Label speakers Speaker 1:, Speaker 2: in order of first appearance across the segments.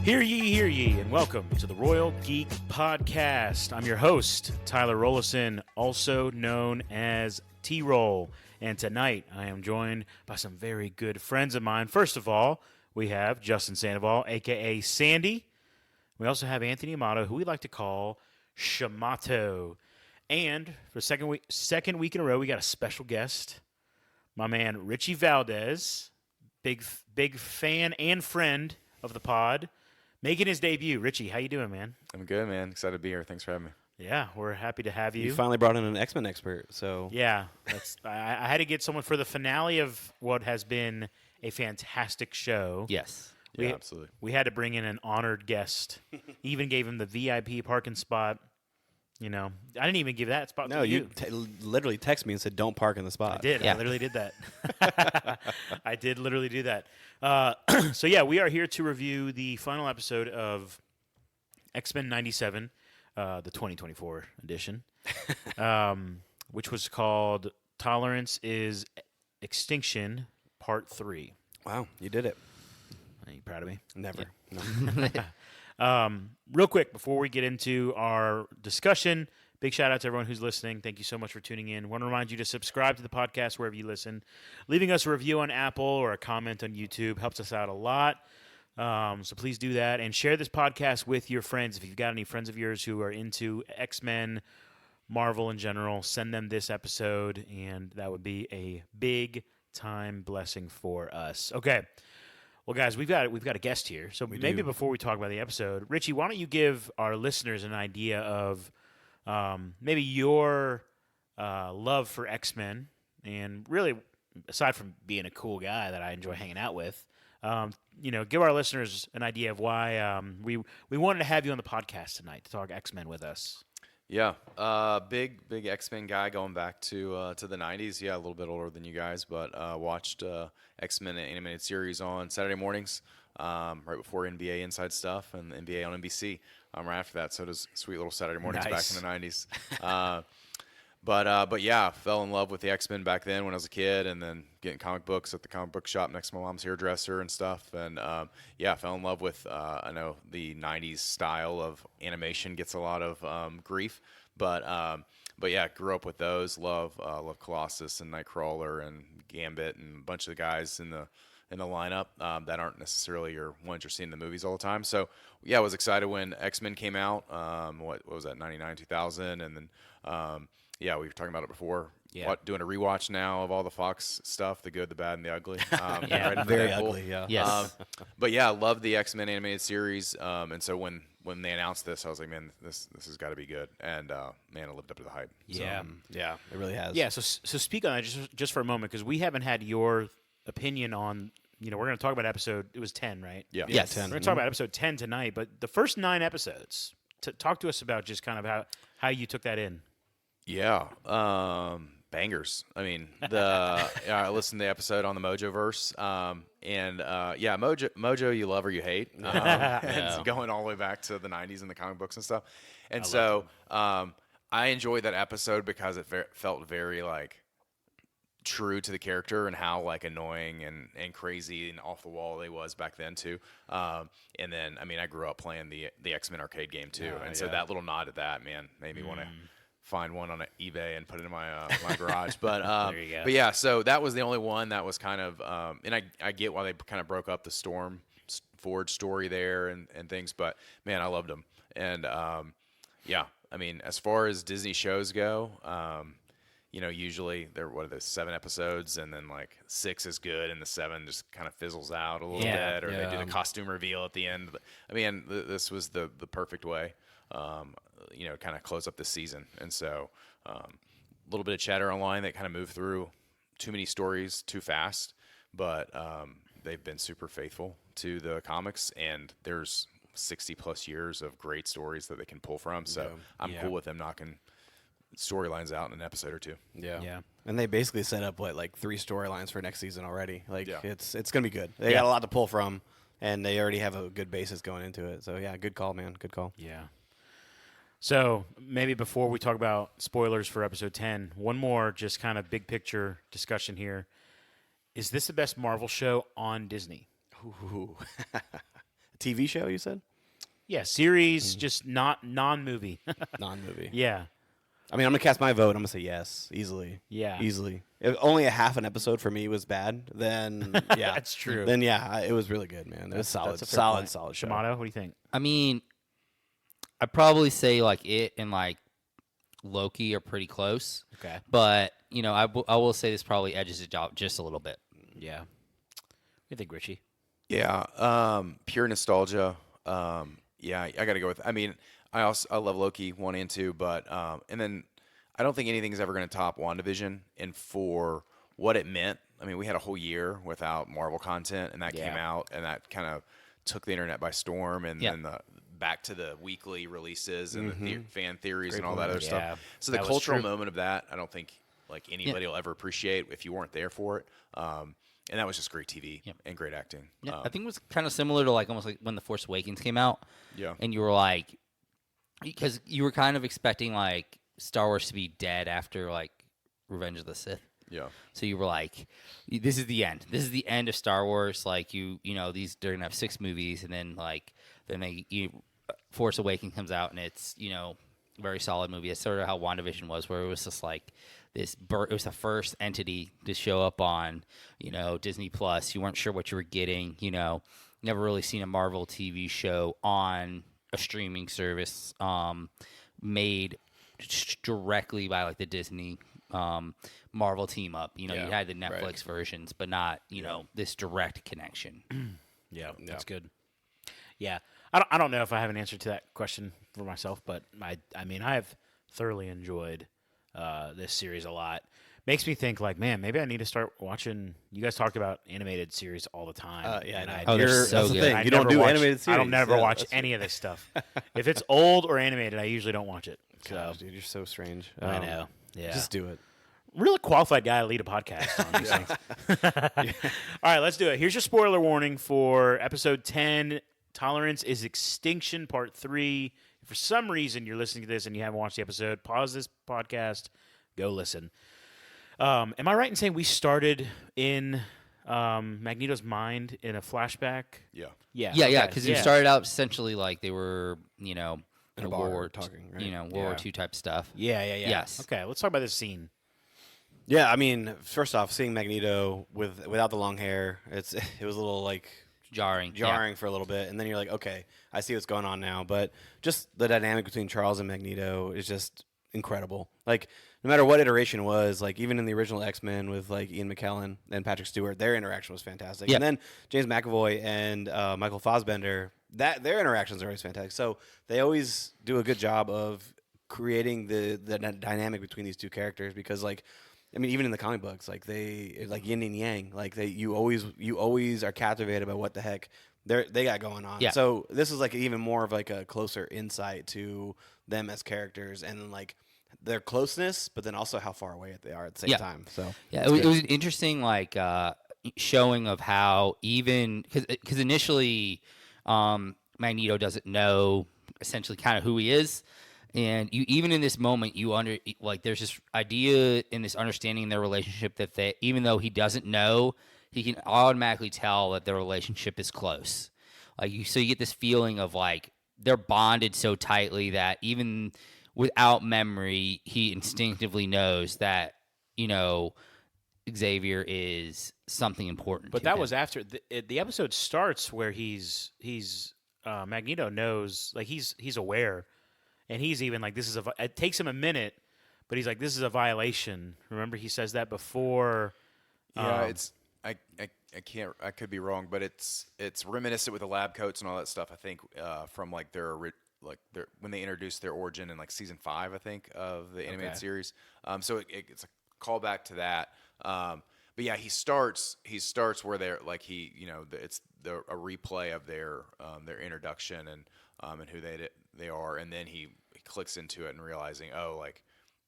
Speaker 1: Hear ye, and welcome to the Royal Geek Podcast. I'm your host, Tyler Rollison, also known as T-Roll. And tonight, I am joined by some very good friends of mine. First of all, we have Justin Sandoval, a.k.a. Sandy. We also have Anthony Amato, who we like to call Shamato. And for the second week in a row, we got a special guest, my man Richie Valdez, big fan and friend of the pod, making his debut. Richie, how you doing, man?
Speaker 2: I'm good, man. Excited to be here. Thanks for having me.
Speaker 1: Yeah, we're happy to have you.
Speaker 3: You finally brought in an X-Men expert, so
Speaker 1: Yeah, I had to get someone for the finale of what has been a fantastic show.
Speaker 3: yes.
Speaker 1: We-
Speaker 2: Yeah, absolutely.
Speaker 1: We had to bring in an honored guest. Even gave him the VIP parking spot. You know, I didn't even give that spot
Speaker 3: No,
Speaker 1: to
Speaker 3: you literally texted me and said, "Don't park in the spot."
Speaker 1: I did.
Speaker 3: Yeah.
Speaker 1: I literally did that. I did literally do that. So, yeah, we are here to review the final episode of X-Men 97, the 2024 edition, which was called Tolerance is Extinction, Part 3.
Speaker 3: Wow, you did it.
Speaker 1: Are you proud of me?
Speaker 3: Never. No.
Speaker 1: Real quick, before we get into our discussion, big shout out to everyone who's listening. Thank you so much for tuning in. Want to remind you to subscribe to the podcast wherever you listen. Leaving us a review on Apple or a comment on YouTube helps us out a lot. So please do that and share this podcast with your friends. If you've got any friends of yours who are into X-Men, Marvel in general, send them this episode, and that would be a big time blessing for us. Okay. Well, guys, we've got a guest here. So maybe before we talk about the episode, Richie, why don't you give our listeners an idea of maybe your love for X-Men, and really, aside from being a cool guy that I enjoy hanging out with, give our listeners an idea of why we wanted to have you on the podcast tonight to talk X-Men with us.
Speaker 2: Yeah, big X-Men guy going back to the 90s. Yeah, a little bit older than you guys, but watched X-Men animated series on Saturday mornings, right before NBA Inside Stuff and NBA on NBC. Right after that, so it was sweet little Saturday mornings
Speaker 1: Nice.
Speaker 2: back in the 90s. But yeah, fell in love with the X-Men back then when I was a kid, and then getting comic books at the comic book shop next to my mom's hairdresser and stuff. And yeah, fell in love with, I know the 90s style of animation gets a lot of grief, but yeah, grew up with those. Love Colossus and Nightcrawler and Gambit and a bunch of the guys in the lineup that aren't necessarily your ones you're seeing in the movies all the time. So yeah, I was excited when X-Men came out. What was that, 99, 2000, and then yeah, we were talking about it before.
Speaker 1: Yeah.
Speaker 2: Doing a rewatch now of all the Fox stuff, the good, the bad, and the ugly.
Speaker 1: Yeah,
Speaker 2: right after
Speaker 3: Very
Speaker 2: Deadpool.
Speaker 3: ugly. Yeah.
Speaker 4: Yes.
Speaker 2: But yeah, I love the X-Men animated series. And so when they announced this, I was like, man, this has got to be good. And man, it lived up to the hype.
Speaker 1: Yeah.
Speaker 3: Yeah, it really has.
Speaker 1: Yeah, so speak on that just for a moment, because we haven't had your opinion on, we're going to talk about episode, it was 10, right?
Speaker 2: Yeah.
Speaker 3: Yes.
Speaker 1: 10. We're going to talk about episode 10 tonight, but the first 9 episodes, talk to us about just kind of how you took that in.
Speaker 2: Yeah, bangers. I mean, I listened to the episode on the Mojoverse, and yeah, Mojo, you love or you hate. And going all the way back to the 90s and the comic books and stuff. And so I enjoyed that episode because it felt very like true to the character and how like annoying and crazy and off the wall they was back then too. And then I mean, I grew up playing the X-Men arcade game too, and so that little nod at that, man, made me want to find one on eBay and put it in my my garage. But
Speaker 1: There you go.
Speaker 2: but yeah, so that was the only one that was kind of and I get why they kind of broke up the Storm Forge story there and things, but man, I loved them. And yeah, I mean, as far as Disney shows go, usually they're 7 episodes, and then like 6 is good, and the 7 just kind of fizzles out a little bit, or they do the costume reveal at the end. But, I mean, this was the perfect way, kind of close up the season. And so a little bit of chatter online that kind of moved through too many stories too fast, but they've been super faithful to the comics, and there's 60 plus years of great stories that they can pull from. So I'm cool with them knocking storylines out in an episode or 2.
Speaker 1: Yeah.
Speaker 3: And they basically set up like 3 storylines for next season already. Like
Speaker 2: Yeah.
Speaker 3: it's gonna be good. They got a lot to pull from, and they already have a good basis going into it. So yeah, good call, man. Good call.
Speaker 1: Yeah. So maybe before we talk about spoilers for episode 10, one more just kind of big picture discussion here. Is this the best Marvel show on Disney?
Speaker 3: Ooh. TV show, you said?
Speaker 1: Yeah, series, just not non-movie.
Speaker 3: Non-movie.
Speaker 1: Yeah.
Speaker 3: I mean, I'm going to cast my vote. I'm going to say yes, easily.
Speaker 1: Yeah.
Speaker 3: Easily. If only a half an episode for me was bad, then, yeah.
Speaker 1: That's true.
Speaker 3: Then, yeah, it was really good, man. It was solid,
Speaker 1: That's a fair point.
Speaker 3: solid show.
Speaker 1: Shamato, what do you think?
Speaker 4: I mean, I'd probably say like it and like Loki are pretty close.
Speaker 1: Okay.
Speaker 4: But, you know, I will say this probably edges it out just a little bit.
Speaker 1: Yeah. What do you think, Richie?
Speaker 2: Yeah, pure nostalgia. Yeah, I got to go with. I mean, I love Loki 1 and 2, but and then I don't think anything's ever going to top WandaVision. And for what it meant, I mean, we had a whole year without Marvel content, and that came out, and that kind of took the internet by storm. And then back to the weekly releases and the fan theories and all that other stuff. So the cultural moment of that, I don't think like anybody will ever appreciate if you weren't there for it. And that was just great TV and great acting.
Speaker 4: Yeah, I think it was kind of similar to like almost like when The Force Awakens came out.
Speaker 2: Yeah.
Speaker 4: And you were like, because you were kind of expecting like Star Wars to be dead after like Revenge of the Sith.
Speaker 2: Yeah.
Speaker 4: So you were like, this is the end. This is the end of Star Wars. Like you know, they're gonna have 6 movies, and then Force Awakens comes out, and it's, you know, a very solid movie. It's sort of how WandaVision was, where it was just like it was the first entity to show up on, you know, Disney Plus. You weren't sure what you were getting. You know, never really seen a Marvel TV show on a streaming service made directly by like the Disney Marvel team up. You know, you had the Netflix versions, but not, you know, this direct connection.
Speaker 1: Yeah, that's good. Yeah, I don't know if I have an answer to that question for myself, but I mean, I have thoroughly enjoyed this series a lot. Makes me think like, man, maybe I need to start watching. You guys talk about animated series all the time.
Speaker 3: Yeah,
Speaker 1: and
Speaker 4: Oh, they're so
Speaker 3: that's the
Speaker 4: good.
Speaker 3: thing.
Speaker 1: I
Speaker 3: You don't
Speaker 1: never
Speaker 3: do
Speaker 1: watch-
Speaker 3: animated series.
Speaker 1: I don't never
Speaker 3: Yeah,
Speaker 1: watch
Speaker 3: that's
Speaker 1: any of this stuff. If it's old or animated, I usually don't watch it. So
Speaker 3: Gosh, dude, you're so strange.
Speaker 1: I know. Yeah,
Speaker 3: Just do it.
Speaker 1: really qualified guy to lead a podcast on these things. All right, let's do it. Here's your spoiler warning for episode 10. Tolerance is Extinction Part 3. If for some reason you're listening to this and you haven't watched the episode, pause this podcast, go listen. Am I right in saying we started in Magneto's mind in a flashback?
Speaker 2: Yeah.
Speaker 1: Yeah.
Speaker 4: Yeah, because you started out essentially like they were, you know,
Speaker 3: In a
Speaker 4: World
Speaker 3: bar
Speaker 4: War
Speaker 3: talking, right?
Speaker 4: you know, World War II type stuff.
Speaker 1: Yeah.
Speaker 4: Yes.
Speaker 1: Okay, let's talk about this scene.
Speaker 3: Yeah, I mean, first off, seeing Magneto without the long hair, it was a little like
Speaker 4: Jarring.
Speaker 3: for a little bit, and then you're like, okay, I see what's going on now. But just the dynamic between Charles and Magneto is just incredible. Like, no matter what iteration it was, like even in the original X-Men with like Ian McKellen and Patrick Stewart, their interaction was fantastic.
Speaker 4: Yeah.
Speaker 3: And then James McAvoy and Michael Fassbender, their interactions are always fantastic. So they always do a good job of creating the dynamic between these two characters, because like, I mean, even in the comic books, like it's like yin and yang. Like you always are captivated by what the heck they got going on.
Speaker 4: Yeah.
Speaker 3: So this is like even more of like a closer insight to them as characters, and like their closeness, but then also how far away they are at the same time. So
Speaker 4: Yeah, it was an interesting like showing of how even because initially Magneto doesn't know essentially kind of who he is. And you, even in this moment, there's this idea and this understanding in their relationship that they, even though he doesn't know, he can automatically tell that their relationship is close. So you get this feeling of like they're bonded so tightly that even without memory, he instinctively knows that, you know, Xavier is something important.
Speaker 1: But
Speaker 4: to
Speaker 1: that
Speaker 4: him.
Speaker 1: was after the episode starts where he's Magneto knows, like he's aware. And he's even like, this is it takes him a minute, but he's like, this is a violation. Remember, he says that before.
Speaker 2: Yeah, I can't, I could be wrong, but it's reminiscent with the lab coats and all that stuff. I think from like their when they introduced their origin in like season 5, I think, of the animated series. So it's a callback to that. But yeah, he starts where they're like it's a replay of their introduction and who they are, and then he clicks into it and realizing, oh, like,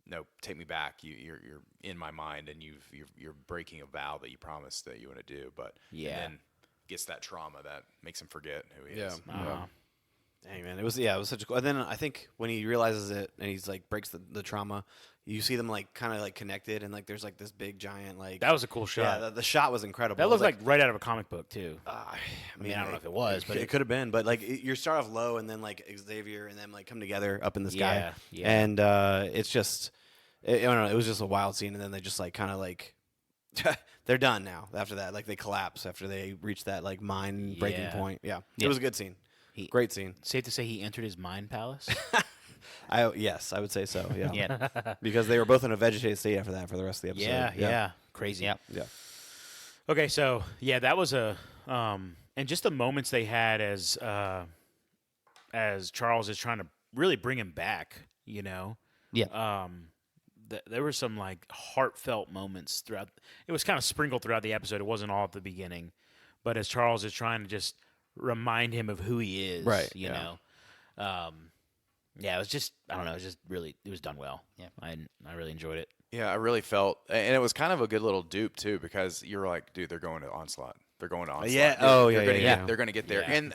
Speaker 2: no, take me back. You're in my mind, and you're breaking a vow that you promised that you want to do. But and then gets that trauma that makes him forget who he is.
Speaker 1: Uh-huh.
Speaker 3: Dang, man, it was such a cool. And then I think when he realizes it and he's like breaks the trauma, you see them like kind of like connected and like there's like this big giant like
Speaker 1: That was a cool shot.
Speaker 3: yeah. The shot was incredible.
Speaker 1: That
Speaker 3: It was
Speaker 1: looked like right out of a comic book too.
Speaker 3: I
Speaker 1: mean, I don't know if it was, but
Speaker 3: it could have been. But like you start off low and then like Xavier and then like come together up in the sky.
Speaker 1: Yeah, yeah.
Speaker 3: And it's just, I don't know. It was just a wild scene, and then they just like kind of like they're done now. After that, like they collapse after they reach that like mind breaking
Speaker 1: Yeah.
Speaker 3: point. Yeah,
Speaker 4: Yeah.
Speaker 3: it was a good scene.
Speaker 1: He-
Speaker 3: Great scene.
Speaker 1: Safe to say he entered his mind palace.
Speaker 3: Yes, I would say so. Yeah,
Speaker 1: Yeah.
Speaker 3: because they were both in a vegetated state after that for the rest of the episode.
Speaker 1: Yeah. Crazy.
Speaker 4: Yeah.
Speaker 3: yeah.
Speaker 1: Okay, so yeah, that was a and just the moments they had as Charles is trying to really bring him back, you know.
Speaker 4: Yeah.
Speaker 1: There were some like heartfelt moments throughout. It was kind of sprinkled throughout the episode. It wasn't all at the beginning, but as Charles is trying to just remind him of who he is,
Speaker 3: Right,
Speaker 1: You
Speaker 3: yeah.
Speaker 1: know. Yeah, it was just I don't know. It was just really it was done well.
Speaker 4: Yeah.
Speaker 1: I really enjoyed it.
Speaker 2: Yeah, I really felt, and it was kind of a good little dupe too, because you're like, dude, they're going to Onslaught. They're going to Onslaught.
Speaker 3: Yeah.
Speaker 2: They're-
Speaker 3: Oh,
Speaker 2: they're
Speaker 3: yeah,
Speaker 2: gonna
Speaker 3: yeah,
Speaker 2: get-
Speaker 3: yeah.
Speaker 2: They're going to get there,
Speaker 1: Yeah.
Speaker 2: and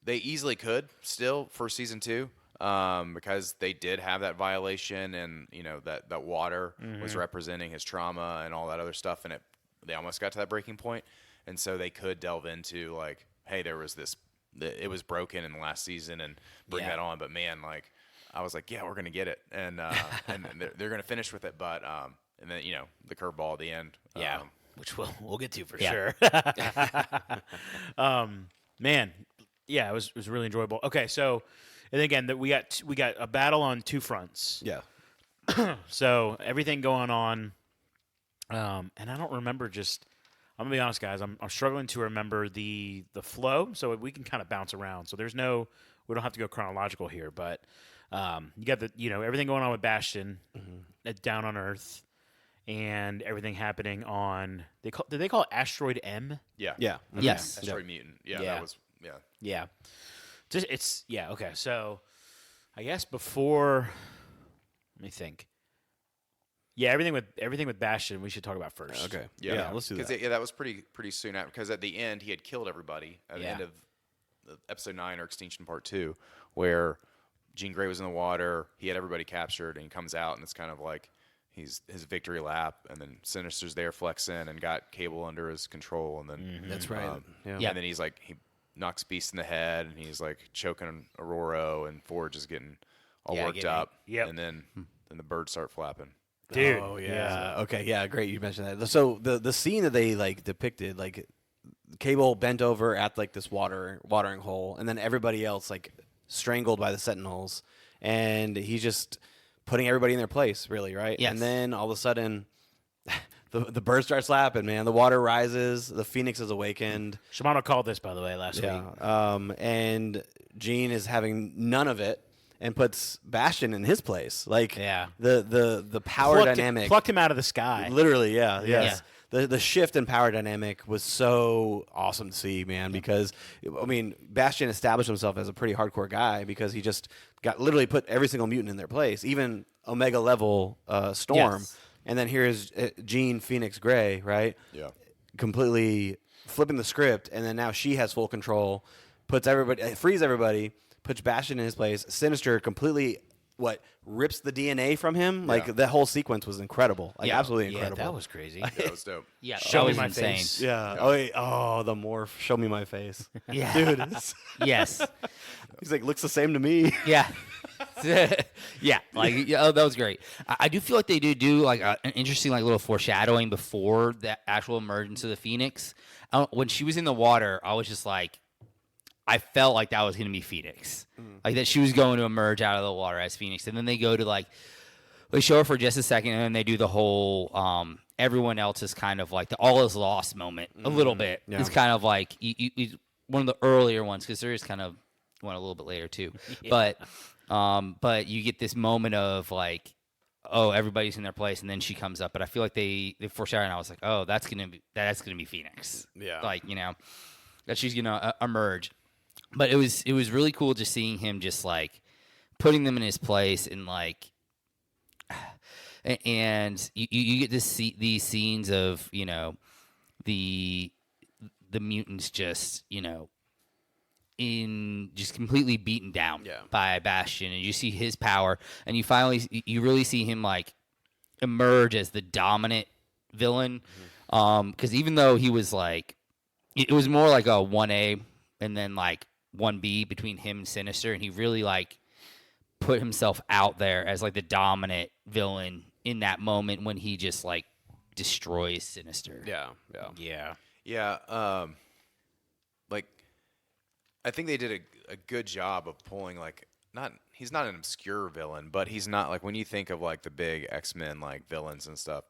Speaker 2: they easily could still for season 2, because they did have that violation, and you know that water was representing his trauma and all that other stuff, and they almost got to that breaking point, and so they could delve into like, hey, there was this, it was broken in the last season, and bring
Speaker 1: Yeah.
Speaker 2: that on, but man, like. I was like, yeah, we're gonna get it, and and they're gonna finish with it, but and then you know the curveball at the end,
Speaker 1: Yeah, which we'll get to for
Speaker 4: Yeah.
Speaker 1: sure. Man, yeah, it was really enjoyable. Okay, so and again that we got a battle on two fronts.
Speaker 3: Yeah.
Speaker 1: So everything going on, and I don't remember. Just I'm gonna be honest, guys. I'm struggling to remember the flow. So we can kind of bounce around. So we don't have to go chronological here, but you got everything going on with Bastion down on Earth, and everything happening on did they call it Asteroid M?
Speaker 2: yeah,
Speaker 3: Yeah.
Speaker 4: Yes.
Speaker 2: Asteroid Mutant, yeah,
Speaker 1: Yeah.
Speaker 2: that was
Speaker 1: Yeah. Okay. So I guess before let me think. Yeah, everything with Bastion we should talk about first.
Speaker 3: Okay.
Speaker 2: yeah,
Speaker 3: Let's do that.
Speaker 2: because that was pretty soon after, because at the end he had killed everybody at the
Speaker 1: Yeah.
Speaker 2: end of episode 9 or Extinction Part 2, where Jean Grey was in the water, he had everybody captured, and he comes out, and it's kind of like his victory lap, and then Sinister's there flexing and got Cable under his control, and then
Speaker 3: That's right.
Speaker 2: yeah.
Speaker 3: Yeah.
Speaker 2: And then he's like, he knocks Beast in the head, and he's like choking Aurora, and Forge is getting all
Speaker 1: Yeah,
Speaker 2: worked
Speaker 1: getting-
Speaker 2: up.
Speaker 1: yep.
Speaker 2: And then the birds start flapping.
Speaker 1: Dude.
Speaker 3: Oh yeah. Okay. Yeah. Great. You mentioned that. So the scene that they like depicted, like Cable bent over at like this watering hole, and then everybody else like strangled by the Sentinels, and he's just putting everybody in their place, really, right?
Speaker 4: Yes.
Speaker 3: And then all of a sudden, the bird starts slapping. Man, the water rises. The Phoenix is awakened.
Speaker 1: Shimano called this by the way last week.
Speaker 3: Yeah. And Jean is having none of it and puts Bastion in his place. Like
Speaker 1: Yeah.
Speaker 3: the power dynamic.
Speaker 1: Plucked him out of the sky.
Speaker 3: Literally, yeah, yes. The shift in power dynamic was so awesome to see, man. Because I mean, Bastion established himself as a pretty hardcore guy because he just got literally put every single mutant in their place, even Omega level Storm.
Speaker 4: Yes.
Speaker 3: And then here's Jean Phoenix Gray, right?
Speaker 2: Yeah.
Speaker 3: Completely flipping the script, and then now she has full control, puts everybody, frees everybody, puts Bastion in his place. Sinister completely rips the DNA from him. Like
Speaker 2: Yeah.
Speaker 3: that whole sequence was incredible. Like
Speaker 4: Yeah.
Speaker 3: absolutely
Speaker 1: Yeah,
Speaker 3: incredible.
Speaker 1: that was crazy.
Speaker 2: That was dope.
Speaker 4: Yeah.
Speaker 1: Show
Speaker 4: that
Speaker 1: me
Speaker 4: was
Speaker 1: my
Speaker 4: insane.
Speaker 1: face.
Speaker 3: Yeah. Oh, wait. Oh, the morph. Show me my face.
Speaker 4: Yeah.
Speaker 3: Dude. It's,
Speaker 4: Yes.
Speaker 3: he's like, looks the same to me.
Speaker 4: Yeah. Yeah, like that was great. I do feel like they do like an interesting like little foreshadowing before the actual emergence of the Phoenix. When she was in the water, I was just like, I felt like that was going to be Phoenix, like that she was going to emerge out of the water as Phoenix, and then they go to like they show her for just a second, and then they do the whole everyone else is kind of like the all is lost moment a little bit.
Speaker 3: Yeah.
Speaker 4: It's kind of like one of the earlier ones because there is kind of one a little bit later too, but you get this moment of like, oh, everybody's in their place, and then she comes up. But I feel like they foreshadowed, and I was like, oh, that's gonna be Phoenix.
Speaker 3: Yeah.
Speaker 4: Like that she's gonna emerge. But it was really cool just seeing him just like putting them in his place and like, and you get to see these scenes of the mutants just in just completely beaten down
Speaker 3: Yeah.
Speaker 4: by Bastion, and you see his power, and you really see him like emerge as the dominant villain. Because even though he was like, it was more like a 1A and then like 1B between him and Sinister, and he really like put himself out there as like the dominant villain in that moment when he just like destroys Sinister.
Speaker 1: Yeah.
Speaker 2: Yeah, like I think they did a good job of pulling like he's not an obscure villain, but he's not like when you think of like the big X-Men like villains and stuff.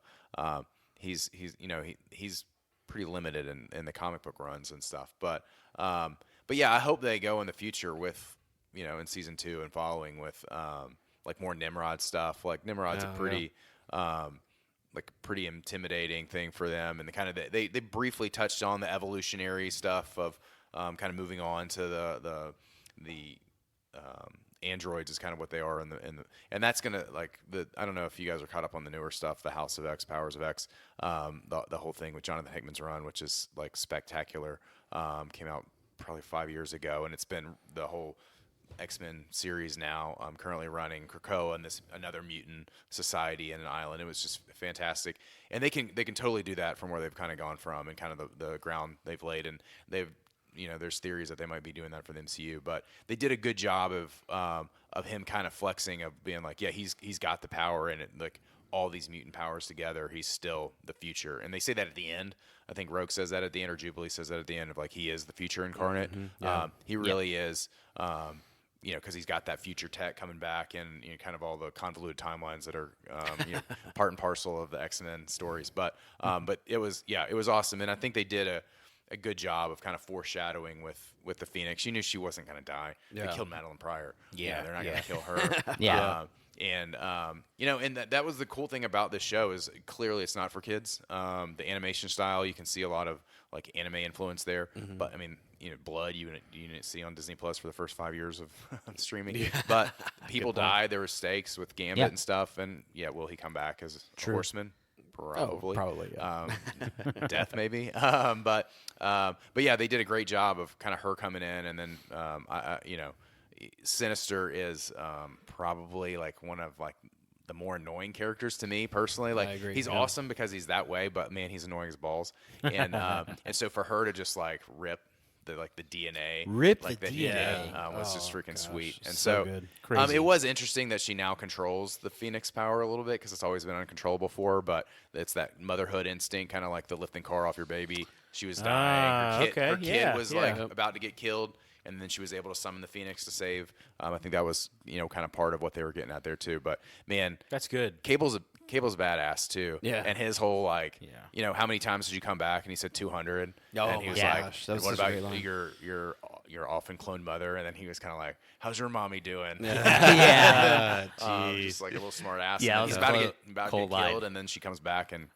Speaker 2: He's he's pretty limited in the comic book runs and stuff. But yeah, I hope they go in the future with in season 2 and following with like more Nimrod stuff. Like Nimrod's a pretty like pretty intimidating thing for them, and they briefly touched on the evolutionary stuff of kind of moving on to the androids is kind of what they are and that's gonna like I don't know if you guys are caught up on the newer stuff, the House of X, Powers of X, the whole thing with Jonathan Hickman's run, which is like spectacular, came out probably 5 years ago, and it's been the whole X-Men series now. I'm currently running Krakoa and another mutant society in an island. It was just fantastic, and they can totally do that from where they've kind of gone from and kind of the ground they've laid, and they've there's theories that they might be doing that for the MCU, but they did a good job of him kind of flexing, of being like, yeah, he's got the power, and like all these mutant powers together, he's still the future. And they say that at the end. I think Rogue says that at the end, or Jubilee says that at the end, of like he is the future incarnate. He really is. Because he's got that future tech coming back, and kind of all the convoluted timelines that are part and parcel of the X-Men stories. But it was awesome, and I think they did a good job of kind of foreshadowing with the Phoenix. You knew she wasn't going to die. They killed Madeline Pryor.
Speaker 1: Yeah.
Speaker 2: They're not going to kill her.
Speaker 4: Yeah.
Speaker 2: And that was the cool thing about this show, is clearly it's not for kids. The animation style, you can see a lot of like anime influence there, but I mean, blood you didn't see on Disney Plus for the first 5 years of streaming. But people died. There were stakes with Gambit and stuff, and will he come back as a horseman? Probably.
Speaker 3: Probably. Yeah.
Speaker 2: Death maybe. But yeah, they did a great job of kind of her coming in, and then Sinister is probably like one of like the more annoying characters to me personally. Like,
Speaker 3: I agree.
Speaker 2: he's awesome because he's that way, but man, he's annoying as balls. And and so for her to just like rip the DNA, like, that he did, was just freaking sweet. And so
Speaker 3: good.
Speaker 2: it was interesting that she now controls the Phoenix power a little bit, because it's always been uncontrollable for her. But it's that motherhood instinct, kind of like the lifting car off your baby. She was dying. Her kid was like about to get killed, and then she was able to summon the Phoenix to save. I think that was kind of part of what they were getting at there too. But man,
Speaker 1: That's good.
Speaker 2: Cable's badass too.
Speaker 3: Yeah.
Speaker 2: And his whole like, how many times did you come back? And he said 200.
Speaker 3: Oh,
Speaker 2: and he was
Speaker 3: my
Speaker 2: like,
Speaker 3: gosh, that was
Speaker 2: what
Speaker 3: such a
Speaker 2: about
Speaker 3: great line.
Speaker 2: your often cloned mother? And then he was kind of like, how's your mommy doing?
Speaker 4: Yeah.
Speaker 2: Just like a little smart ass.
Speaker 4: Yeah,
Speaker 2: And
Speaker 4: that
Speaker 2: he's
Speaker 4: was
Speaker 2: about to
Speaker 4: a
Speaker 2: get
Speaker 4: cold line.
Speaker 2: killed, and then she comes back and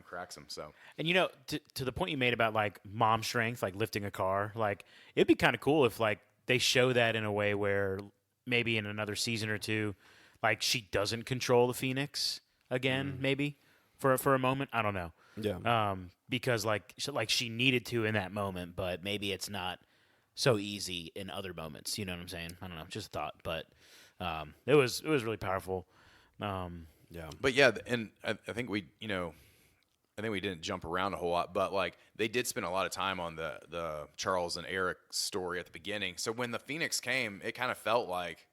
Speaker 2: cracks him. So
Speaker 1: And to the point you made about like mom strength, like lifting a car, like it'd be kind of cool if like they show that in a way where maybe in another season or two, like she doesn't control the Phoenix again, maybe for a moment. I don't know.
Speaker 3: Yeah.
Speaker 1: Because like she needed to in that moment, but maybe it's not so easy in other moments. You know what I'm saying? I don't know. Just a thought, but it was really powerful.
Speaker 3: Yeah.
Speaker 2: But yeah, and I think we didn't jump around a whole lot, but like they did spend a lot of time on the Charles and Eric story at the beginning. So when the Phoenix came, it kind of felt like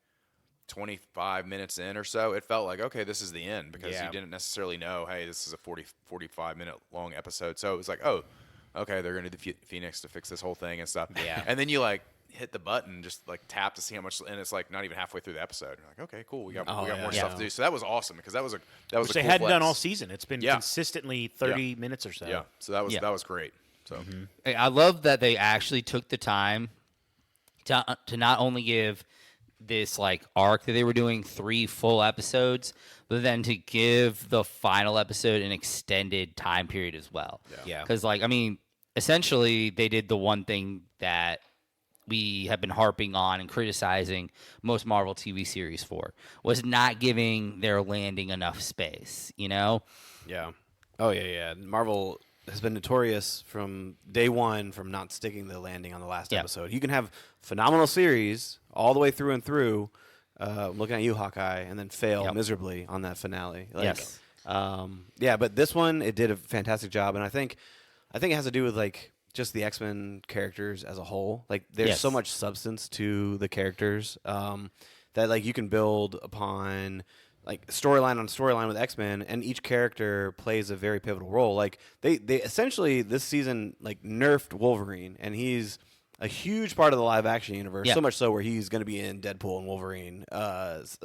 Speaker 2: 25 minutes in or so, it felt like, okay, this is the end, because you didn't necessarily know, hey, this is a 45 minute long episode. So it was like, oh, okay, they're going to do the Phoenix to fix this whole thing and stuff.
Speaker 4: Yeah.
Speaker 2: And then you like hit the button, just like tap to see how much, and it's like not even halfway through the episode. You're like, okay, cool, we got more stuff to do. So that was awesome, because that was a
Speaker 1: Which
Speaker 2: a
Speaker 1: they
Speaker 2: cool
Speaker 1: hadn't done
Speaker 2: flex.
Speaker 1: all season. It's been consistently 30 minutes or so.
Speaker 2: Yeah, so that was great. So
Speaker 4: I love that they actually took the time to not only give this like arc that they were doing 3 full episodes, but then to give the final episode an extended time period as well.
Speaker 3: Yeah.
Speaker 4: Because like, I mean, essentially they did the one thing that we have been harping on and criticizing most Marvel TV series for, was not giving their landing enough space,
Speaker 3: Yeah. Oh yeah. Marvel has been notorious from day one from not sticking the landing on the last
Speaker 4: Yeah.
Speaker 3: episode. You can have phenomenal series all the way through and through. Looking at you, Hawkeye, and then fail
Speaker 4: Yep.
Speaker 3: miserably on that finale. Like,
Speaker 4: Yes.
Speaker 3: yeah, but this one it did a fantastic job, and I think it has to do with like just the X-Men characters as a whole. Like, there's
Speaker 4: Yes.
Speaker 3: so much substance to the characters that like you can build upon like storyline on storyline with X-Men, and each character plays a very pivotal role. Like they essentially this season like nerfed Wolverine, and he's a huge part of the live action universe.
Speaker 4: Yeah.
Speaker 3: So much so where he's going to be in Deadpool and Wolverine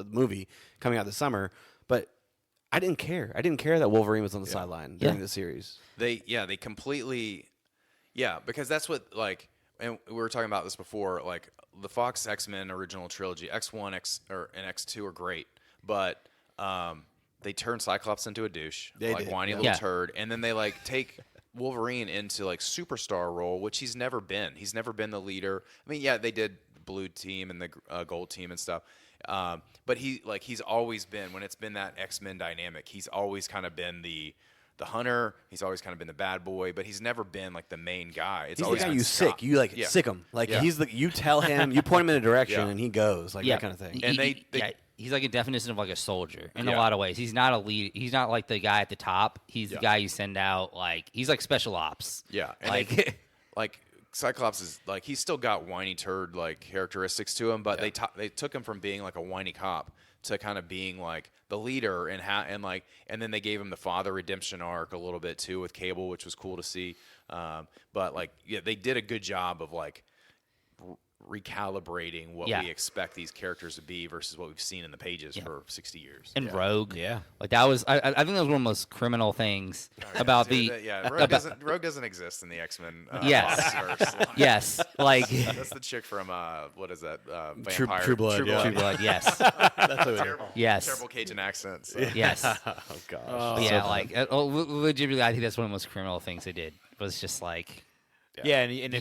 Speaker 3: movie coming out this summer. But I didn't care. I didn't care that Wolverine was on the sideline during the series.
Speaker 2: They completely, because that's what, like, and we were talking about this before, like the Fox X-Men original trilogy, X1 and X2 are great, but they turn Cyclops into a douche,
Speaker 3: They
Speaker 2: like
Speaker 3: did,
Speaker 2: whiny
Speaker 3: yeah.
Speaker 2: little
Speaker 4: Yeah.
Speaker 2: turd, and then they like take Wolverine into like superstar role, which he's never been. He's never been the leader. I mean, yeah, they did the blue team and the gold team and stuff, but he's always been, when it's been that X-Men dynamic, he's always kind of been the hunter. He's always kind of been the bad boy, but he's never been like the main guy. It's
Speaker 3: He's the
Speaker 2: always
Speaker 3: guy
Speaker 2: been
Speaker 3: you
Speaker 2: Scott.
Speaker 3: sick. You like
Speaker 2: Yeah.
Speaker 3: sick him. Like
Speaker 2: Yeah.
Speaker 3: you tell him, you point him in a direction,
Speaker 2: Yeah.
Speaker 3: and he goes like that kind of thing.
Speaker 2: And they-
Speaker 4: he's like a definition of like a soldier in a
Speaker 2: Yeah.
Speaker 4: lot of ways. He's not a lead. He's not like the guy at the top. He's the
Speaker 2: Yeah.
Speaker 4: guy you send out. Like he's like special ops.
Speaker 2: Yeah, and
Speaker 4: Like
Speaker 2: like Cyclops is like, he's still got whiny turd like characteristics to him, but they took him from being like a whiny cop to kind of being like the leader, and then they gave him the father redemption arc a little bit too with Cable, which was cool to see. But like, yeah, they did a good job of like recalibrating what
Speaker 4: Yeah.
Speaker 2: we expect these characters to be versus what we've seen in the pages for 60 years.
Speaker 4: and Rogue.
Speaker 3: Yeah.
Speaker 4: Like that was. I think that was one of the most criminal things about
Speaker 2: Dude,
Speaker 4: the.
Speaker 2: Rogue doesn't exist in the X-Men.
Speaker 4: Yes.
Speaker 2: Foxverse.
Speaker 4: Yes. Like
Speaker 2: That's the chick from what is that? Vampire.
Speaker 3: True Blood, yeah.
Speaker 4: True Blood. Yes.
Speaker 2: Terrible.
Speaker 4: Yes.
Speaker 2: Terrible Cajun accent. So.
Speaker 4: Yes.
Speaker 3: Oh gosh.
Speaker 4: But yeah. Like legitimately, I think that's one of the most criminal things they did. Was just like.
Speaker 1: Yeah, and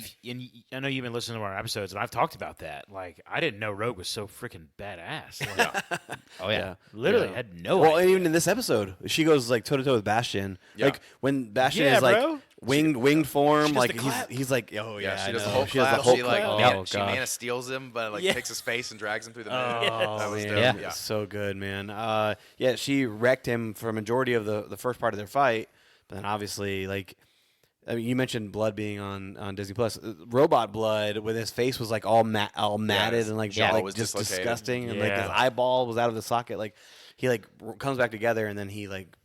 Speaker 1: I know you've been listening to our episodes, and I've talked about that. Like, I didn't know Rogue was so freaking badass. Like,
Speaker 4: Oh yeah.
Speaker 1: literally had no
Speaker 3: Well, and
Speaker 1: idea.
Speaker 3: even in this episode, she goes like toe to toe with Bastion.
Speaker 2: Yeah.
Speaker 3: Like when Bastion
Speaker 1: Yeah,
Speaker 3: is like
Speaker 1: bro.
Speaker 3: winged form,
Speaker 2: does
Speaker 3: like
Speaker 2: the clap.
Speaker 3: he's like, oh yeah,
Speaker 2: she
Speaker 3: I
Speaker 2: does the
Speaker 3: know.
Speaker 2: whole
Speaker 3: She does
Speaker 2: clap.
Speaker 3: the whole
Speaker 2: She like
Speaker 3: clap.
Speaker 2: she
Speaker 3: Oh,
Speaker 2: mana
Speaker 3: gosh.
Speaker 2: steals him, but like
Speaker 1: Yeah.
Speaker 2: takes his face and drags him through the moon.
Speaker 1: Oh,
Speaker 2: That was
Speaker 1: man.
Speaker 2: dope.
Speaker 3: Yeah,
Speaker 2: Yeah.
Speaker 3: it's so good, man. Yeah, she wrecked him for a majority of the first part of their fight, but then obviously, like, I mean, you mentioned Blood being on Disney Plus. Robot Blood, with his face was like all matted
Speaker 2: his
Speaker 3: and like,
Speaker 2: jaw
Speaker 3: like
Speaker 2: was
Speaker 3: just
Speaker 2: dislocated.
Speaker 3: disgusting, and like his
Speaker 1: Yeah.
Speaker 3: eyeball was out of the socket. Like he like comes back together, and then he like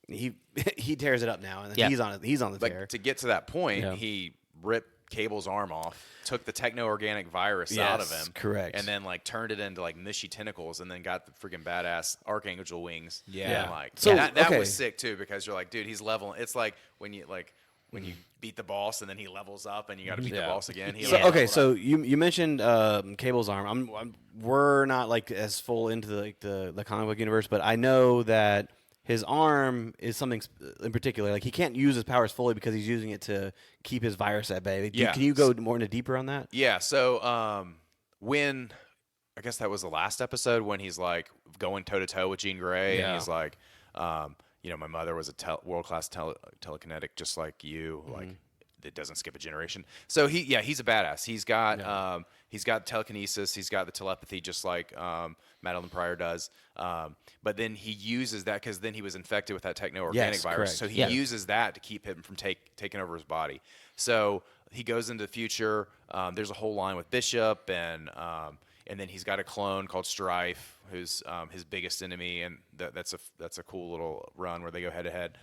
Speaker 3: he he tears it up now, and then
Speaker 4: Yeah.
Speaker 3: he's on the tear.
Speaker 2: Like to get to that point,
Speaker 3: Yeah.
Speaker 2: he ripped Cable's arm off, took the techno-organic virus out of
Speaker 3: Yes,
Speaker 2: him,
Speaker 3: correct.
Speaker 2: and then like turned it into like mushy tentacles, and then got the freaking badass Archangel wings.
Speaker 1: Yeah.
Speaker 2: and, like
Speaker 3: So,
Speaker 2: that
Speaker 3: okay.
Speaker 2: was sick too, because you're like, dude, he's leveling. It's like when you beat the boss and then he levels up and you got to beat the boss again. He
Speaker 3: So,
Speaker 2: like,
Speaker 3: okay,
Speaker 2: leveled
Speaker 3: so
Speaker 2: up.
Speaker 3: you mentioned Cable's arm. We're not like as full into the comic book universe, but I know that his arm is something in particular. Like he can't use his powers fully because he's using it to keep his virus at bay.
Speaker 2: Yeah.
Speaker 3: Can you go more into deeper on that?
Speaker 2: Yeah. So when I guess that was the last episode when he's like going toe to toe with Jean Grey,
Speaker 3: Yeah.
Speaker 2: and he's like, my mother was a world class telekinetic just like you, like it doesn't skip a generation. So he's a badass. He's got telekinesis, he's got the telepathy just like Madeline Pryor does. But then he uses that because then he was infected with that techno-organic
Speaker 3: Yes,
Speaker 2: virus.
Speaker 3: correct.
Speaker 2: So he
Speaker 4: Yeah.
Speaker 2: uses that to keep him from taking over his body. So he goes into the future. There's a whole line with Bishop, and then he's got a clone called Strife, who's his biggest enemy, and that's a cool little run where they go head to head.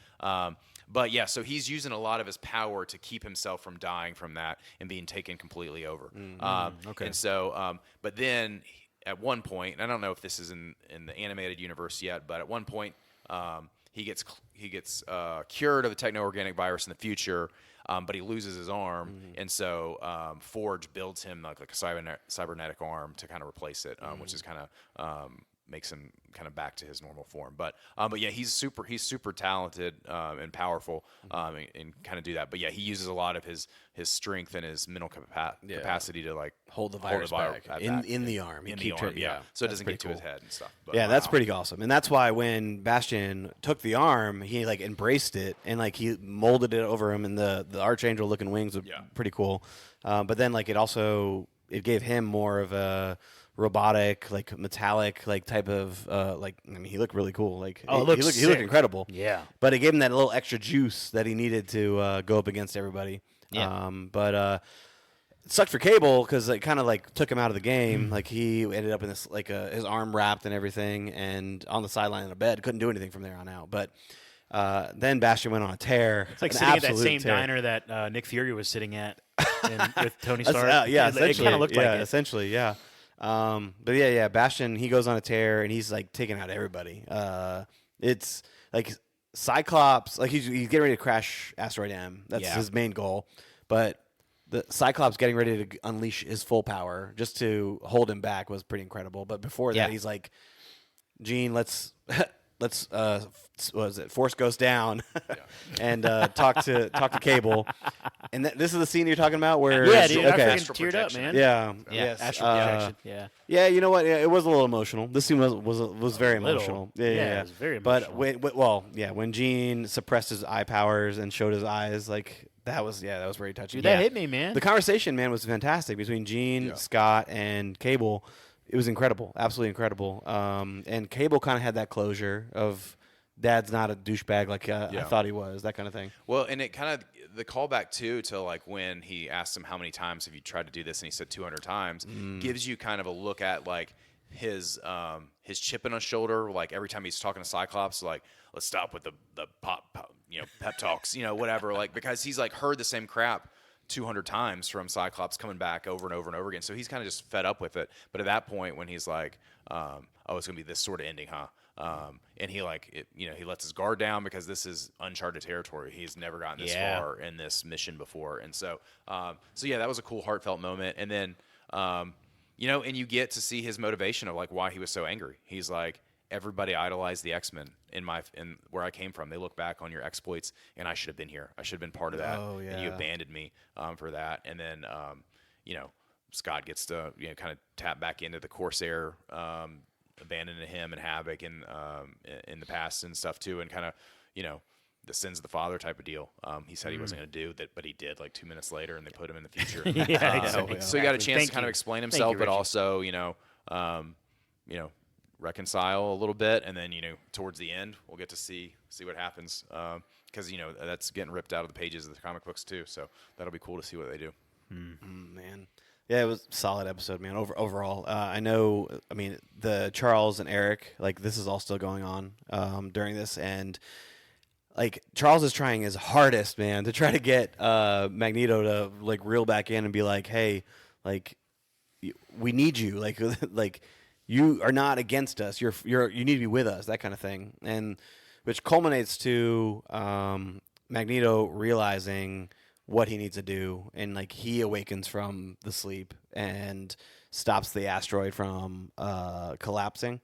Speaker 2: But yeah, so he's using a lot of his power to keep himself from dying from that and being taken completely over.
Speaker 3: okay.
Speaker 2: And so, but then at one point, and I don't know if this is in the animated universe yet, but at one point, he gets cured of the techno-organic virus in the future, but he loses his arm, and so Forge builds him like a cybernetic arm to kind of replace it, which is kind of makes him kind of back to his normal form. But yeah, he's super talented and powerful and kind of do that. But yeah, he uses a lot of his strength and his mental capacity to like
Speaker 3: hold the virus back in the arm.
Speaker 2: In the arm, yeah. So it doesn't get to his head and stuff. But,
Speaker 3: yeah, that's pretty awesome. And that's why when Bastion took the arm, he like embraced it and like he molded it over him, and the Archangel looking wings were pretty cool. But then like it gave him more of a robotic, like metallic, like type of like. I mean, he looked really cool. Like he looked incredible.
Speaker 1: Yeah.
Speaker 3: But it gave him that little extra juice that he needed to go up against everybody.
Speaker 4: Yeah.
Speaker 3: But it sucked for Cable because it kind of like took him out of the game. Like he ended up in this like his arm wrapped and everything, and on the sideline in a bed, couldn't do anything from there on out. But then Bastion went on a tear.
Speaker 1: It's like sitting at that same diner that Nick Fury was sitting at with Tony Stark.
Speaker 3: Yeah,
Speaker 1: it
Speaker 3: essentially.
Speaker 1: kind of looked like it.
Speaker 3: Essentially, yeah. But yeah, Bastion, he goes on a tear and he's like taking out everybody. It's like Cyclops, like he's getting ready to crash Asteroid M. That's his main goal. But the Cyclops getting ready to unleash his full power just to hold him back was pretty incredible. But before that, he's like, Jean, let's what is it? Force Ghost down and talk to Cable. And this is the scene you're talking about where
Speaker 1: dude, I
Speaker 3: okay.
Speaker 1: freaking teared up, man.
Speaker 3: Yeah.
Speaker 4: Yeah.
Speaker 1: Astral projection. Yeah.
Speaker 3: Yeah, you know what? Yeah, it was a little emotional. This scene was very emotional. Yeah.
Speaker 1: It was very emotional.
Speaker 3: But when Jean suppressed his eye powers and showed his eyes, like that was very touching.
Speaker 1: Dude, that hit me, man.
Speaker 3: The conversation, man, was fantastic between Jean, Scott, and Cable. It was incredible, absolutely incredible. And Cable kind of had that closure of Dad's not a douchebag like I thought he was, that kind of thing.
Speaker 2: Well, and it kind of the callback too to like when he asked him how many times have you tried to do this, and he said 200 times, gives you kind of a look at like his chip on his shoulder. Like every time he's talking to Cyclops, like let's stop with the pop pep talks, whatever. Like because he's like heard the same crap 200 times from Cyclops coming back over and over and over again. So he's kind of just fed up with it. But at that point when he's like, oh, it's going to be this sort of ending, huh? And he he lets his guard down because this is uncharted territory. He's never gotten this far in this mission before. And so that was a cool heartfelt moment. And then, and you get to see his motivation of like why he was so angry. He's like, everybody idolized the X-Men in where I came from. They look back on your exploits, and I should have been here. I should have been part of that.
Speaker 3: Oh, yeah.
Speaker 2: And you abandoned me for that. And then, Scott gets to kind of tap back into the Corsair, abandoning him and Havoc in the past and stuff too, and kind of the sins of the father type of deal. He said he wasn't going to do that, but he did like 2 minutes later, and they put him in the future. So he got a chance to kind of explain himself, but also reconcile a little bit, and then towards the end we'll get to see what happens because that's getting ripped out of the pages of the comic books too, so that'll be cool to see what they do.
Speaker 3: Man, yeah, it was a solid episode, man. Overall, I mean the Charles and Eric, like this is all still going on during this, and like Charles is trying his hardest, man, to try to get Magneto to like reel back in and be like, hey, like we need you, like you are not against us. You need to be with us, that kind of thing. And which culminates to Magneto realizing what he needs to do, and like he awakens from the sleep and stops the asteroid from collapsing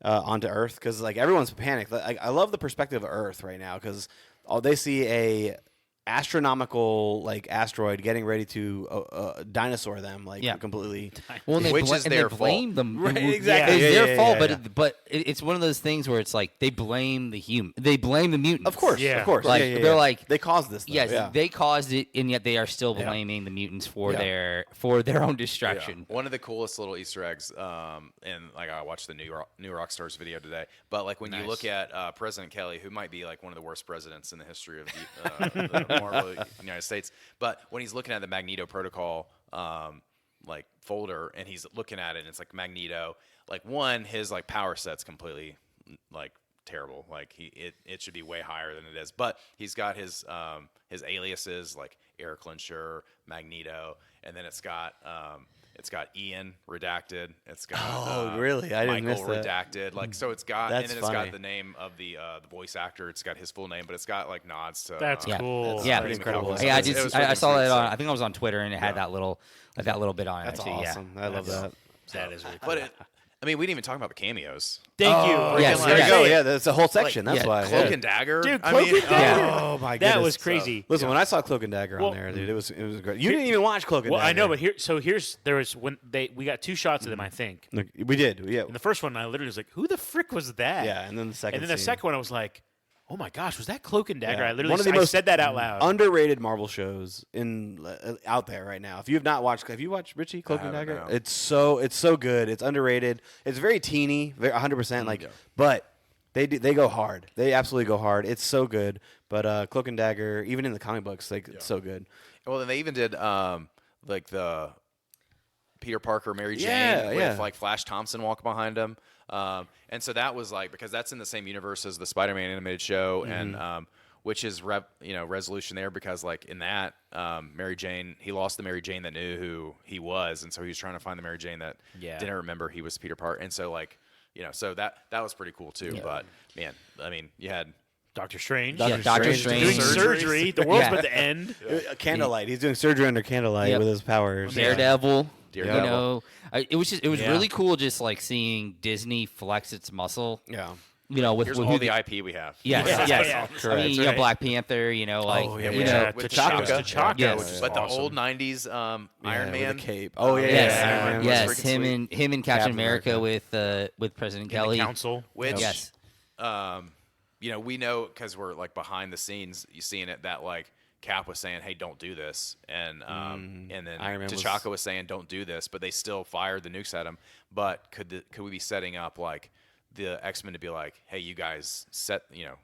Speaker 3: onto Earth, because like everyone's panicked. Like, I love the perspective of Earth right now, because they see a astronomical like asteroid getting ready to dinosaur them completely.
Speaker 4: Well, and
Speaker 2: Which is their
Speaker 4: they blame them.
Speaker 3: Right,
Speaker 4: It's
Speaker 3: exactly.
Speaker 4: their fault, but it's one of those things where it's like they blame the mutants.
Speaker 3: Of course.
Speaker 4: Like they're like
Speaker 3: they caused this.
Speaker 4: Yes, they caused it, and yet they are still blaming the mutants for their own destruction.
Speaker 2: One of the coolest little Easter eggs, and like I watched the New Rockstars video today, but like when you look at President Kelly, who might be like one of the worst presidents in the history of the Marvel United States, but when he's looking at the Magneto Protocol like folder, and he's looking at it, and it's like Magneto, like his like power set's completely like terrible. Like it should be way higher than it is, but he's got his aliases like Eric Lensher, Magneto, and then it's got Ian redacted. It's got
Speaker 3: really? I didn't
Speaker 2: Michael
Speaker 3: miss that.
Speaker 2: redacted. Like so, it's got
Speaker 3: That's
Speaker 2: and then it's
Speaker 3: funny.
Speaker 2: got the name of the voice actor. It's got his full name, but it's got like nods to.
Speaker 1: That's cool.
Speaker 3: That's
Speaker 4: Yeah,
Speaker 3: pretty incredible.
Speaker 4: Yeah, I saw that on.
Speaker 2: So,
Speaker 4: I think I was on Twitter, and it had that little bit on
Speaker 3: That's
Speaker 4: it too.
Speaker 3: awesome.
Speaker 4: Yeah.
Speaker 3: I love that.
Speaker 1: That is really cool.
Speaker 2: but I mean, we didn't even talk about the cameos.
Speaker 1: Thank you.
Speaker 3: Oh,
Speaker 4: yes,
Speaker 1: Freaking
Speaker 3: there
Speaker 4: yes.
Speaker 3: you go.
Speaker 1: say it.
Speaker 3: Yeah, that's a whole section. That's
Speaker 4: yeah,
Speaker 3: why.
Speaker 2: Cloak
Speaker 3: yeah.
Speaker 2: and Dagger.
Speaker 1: Dude,
Speaker 2: I
Speaker 1: Cloak
Speaker 2: mean,
Speaker 1: and Dagger.
Speaker 3: Oh my
Speaker 1: That
Speaker 3: goodness.
Speaker 1: was crazy.
Speaker 3: Listen, when I saw Cloak and Dagger
Speaker 1: Well-
Speaker 3: on there, dude, it was great. You didn't even watch Cloak and
Speaker 1: Well,
Speaker 3: Dagger.
Speaker 1: I know, but there was when we got 2 shots of them, I think.
Speaker 3: Look, we did. Yeah.
Speaker 1: And the first one, I literally was like, "Who the frick was that?"
Speaker 3: Yeah, and then the second.
Speaker 1: And then the
Speaker 3: scene.
Speaker 1: second one, I was like, "Oh my gosh, was that Cloak and Dagger?"
Speaker 3: Yeah.
Speaker 1: I literally
Speaker 3: One of the
Speaker 1: I
Speaker 3: most
Speaker 1: said that out loud.
Speaker 3: underrated Marvel shows out there right now. If you have not watched, have you watched Richie Cloak and
Speaker 2: haven't,
Speaker 3: Dagger?
Speaker 2: no.
Speaker 3: It's so good. It's underrated. It's very teeny, 100%. Like, but they go hard. They absolutely go hard. It's so good. But Cloak and Dagger, even in the comic books, like it's so good.
Speaker 2: Well, and they even did like the Peter Parker, Mary Jane
Speaker 3: Yeah,
Speaker 2: with
Speaker 3: yeah.
Speaker 2: like Flash Thompson walking behind him. And so that was like, because that's in the same universe as the Spider-Man animated show, and which is resolution there, because like in that Mary Jane, he lost the Mary Jane that knew who he was, and so he was trying to find the Mary Jane that didn't remember he was Peter Parker, and so like so that was pretty cool too. But man, I mean, you had
Speaker 1: Doctor Strange
Speaker 4: Yeah, Doctor
Speaker 1: doing
Speaker 4: Strange.
Speaker 1: surgery. The world's
Speaker 4: Yeah.
Speaker 1: about to end.
Speaker 3: Candlelight. He's doing surgery under candlelight
Speaker 4: Yep.
Speaker 3: with his powers.
Speaker 4: Daredevil.
Speaker 2: Daredevil.
Speaker 4: You know, it was
Speaker 1: Yeah.
Speaker 4: really cool just like seeing Disney flex its muscle.
Speaker 3: Yeah.
Speaker 4: You know, with
Speaker 2: here's
Speaker 4: who
Speaker 2: all
Speaker 4: the
Speaker 2: the IP we have.
Speaker 4: yes,
Speaker 1: Yeah,
Speaker 4: yes.
Speaker 1: yeah.
Speaker 4: I mean,
Speaker 1: That's right.
Speaker 4: Black Panther. You know, like
Speaker 3: Oh, yeah,
Speaker 4: you
Speaker 3: yeah.
Speaker 4: know,
Speaker 2: with
Speaker 3: T'Chaka.
Speaker 1: T'Chaka,
Speaker 4: Yes.
Speaker 1: which is
Speaker 2: But
Speaker 1: awesome.
Speaker 2: the old '90s Iron
Speaker 3: with
Speaker 2: Man
Speaker 3: the cape. Oh yeah.
Speaker 4: yes,
Speaker 3: yeah,
Speaker 2: Iron Man was
Speaker 4: yes,
Speaker 2: freaking
Speaker 4: him
Speaker 2: sweet.
Speaker 4: and Captain
Speaker 3: Captain
Speaker 4: America,
Speaker 3: America.
Speaker 4: with President
Speaker 1: In the
Speaker 4: Kelly.
Speaker 1: council.
Speaker 2: which
Speaker 4: Yes.
Speaker 2: we know because we're like behind the scenes, you seeing it that like Cap was saying, "Hey, don't do this," and then
Speaker 3: Iron Man
Speaker 2: T'Chaka was saying, "Don't do this," but they still fired the nukes at him. But could we be setting up like the X-Men to be like, "Hey, you guys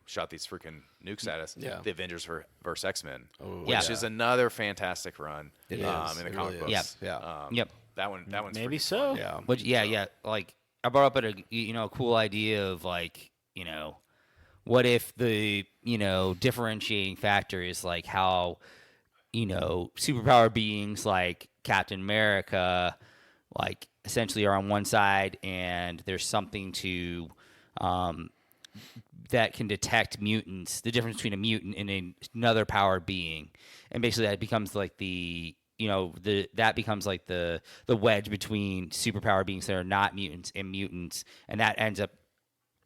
Speaker 2: shot these freaking nukes at us"?
Speaker 3: Yeah.
Speaker 2: The Avengers versus X-Men, which
Speaker 4: Yeah.
Speaker 2: is another fantastic run
Speaker 3: It
Speaker 2: in
Speaker 3: is.
Speaker 2: the
Speaker 3: It
Speaker 2: comic
Speaker 3: really
Speaker 2: books.
Speaker 3: is. Yeah.
Speaker 4: Yep.
Speaker 2: That one's
Speaker 1: Maybe
Speaker 2: freaking
Speaker 1: so.
Speaker 2: fun.
Speaker 3: Yeah.
Speaker 4: Which yeah. Like I brought up a cool idea of like what if the differentiating factor is like how superpower beings like Captain America like essentially are on one side, and there's something to that can detect mutants, the difference between a mutant and another powered being, and basically that becomes like that becomes like the wedge between superpower beings that are not mutants and mutants, and that ends up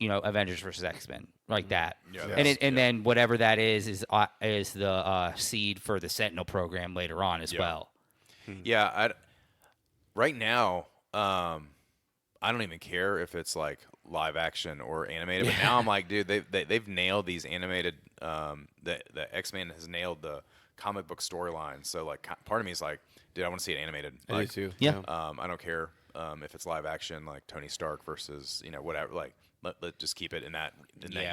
Speaker 4: Avengers versus X-Men like that.
Speaker 2: Yeah,
Speaker 4: And then whatever that is the seed for the Sentinel program later on as well.
Speaker 2: Yeah, right now, I don't even care if it's like live action or animated. But now I'm like, dude, they've nailed these animated. The X-Men has nailed the comic book storyline. So like, part of me is like, dude, I want to see it animated.
Speaker 3: I
Speaker 2: Like,
Speaker 3: do too.
Speaker 4: Yeah.
Speaker 2: I don't care if it's live action, like Tony Stark versus whatever. Like, let just keep it in that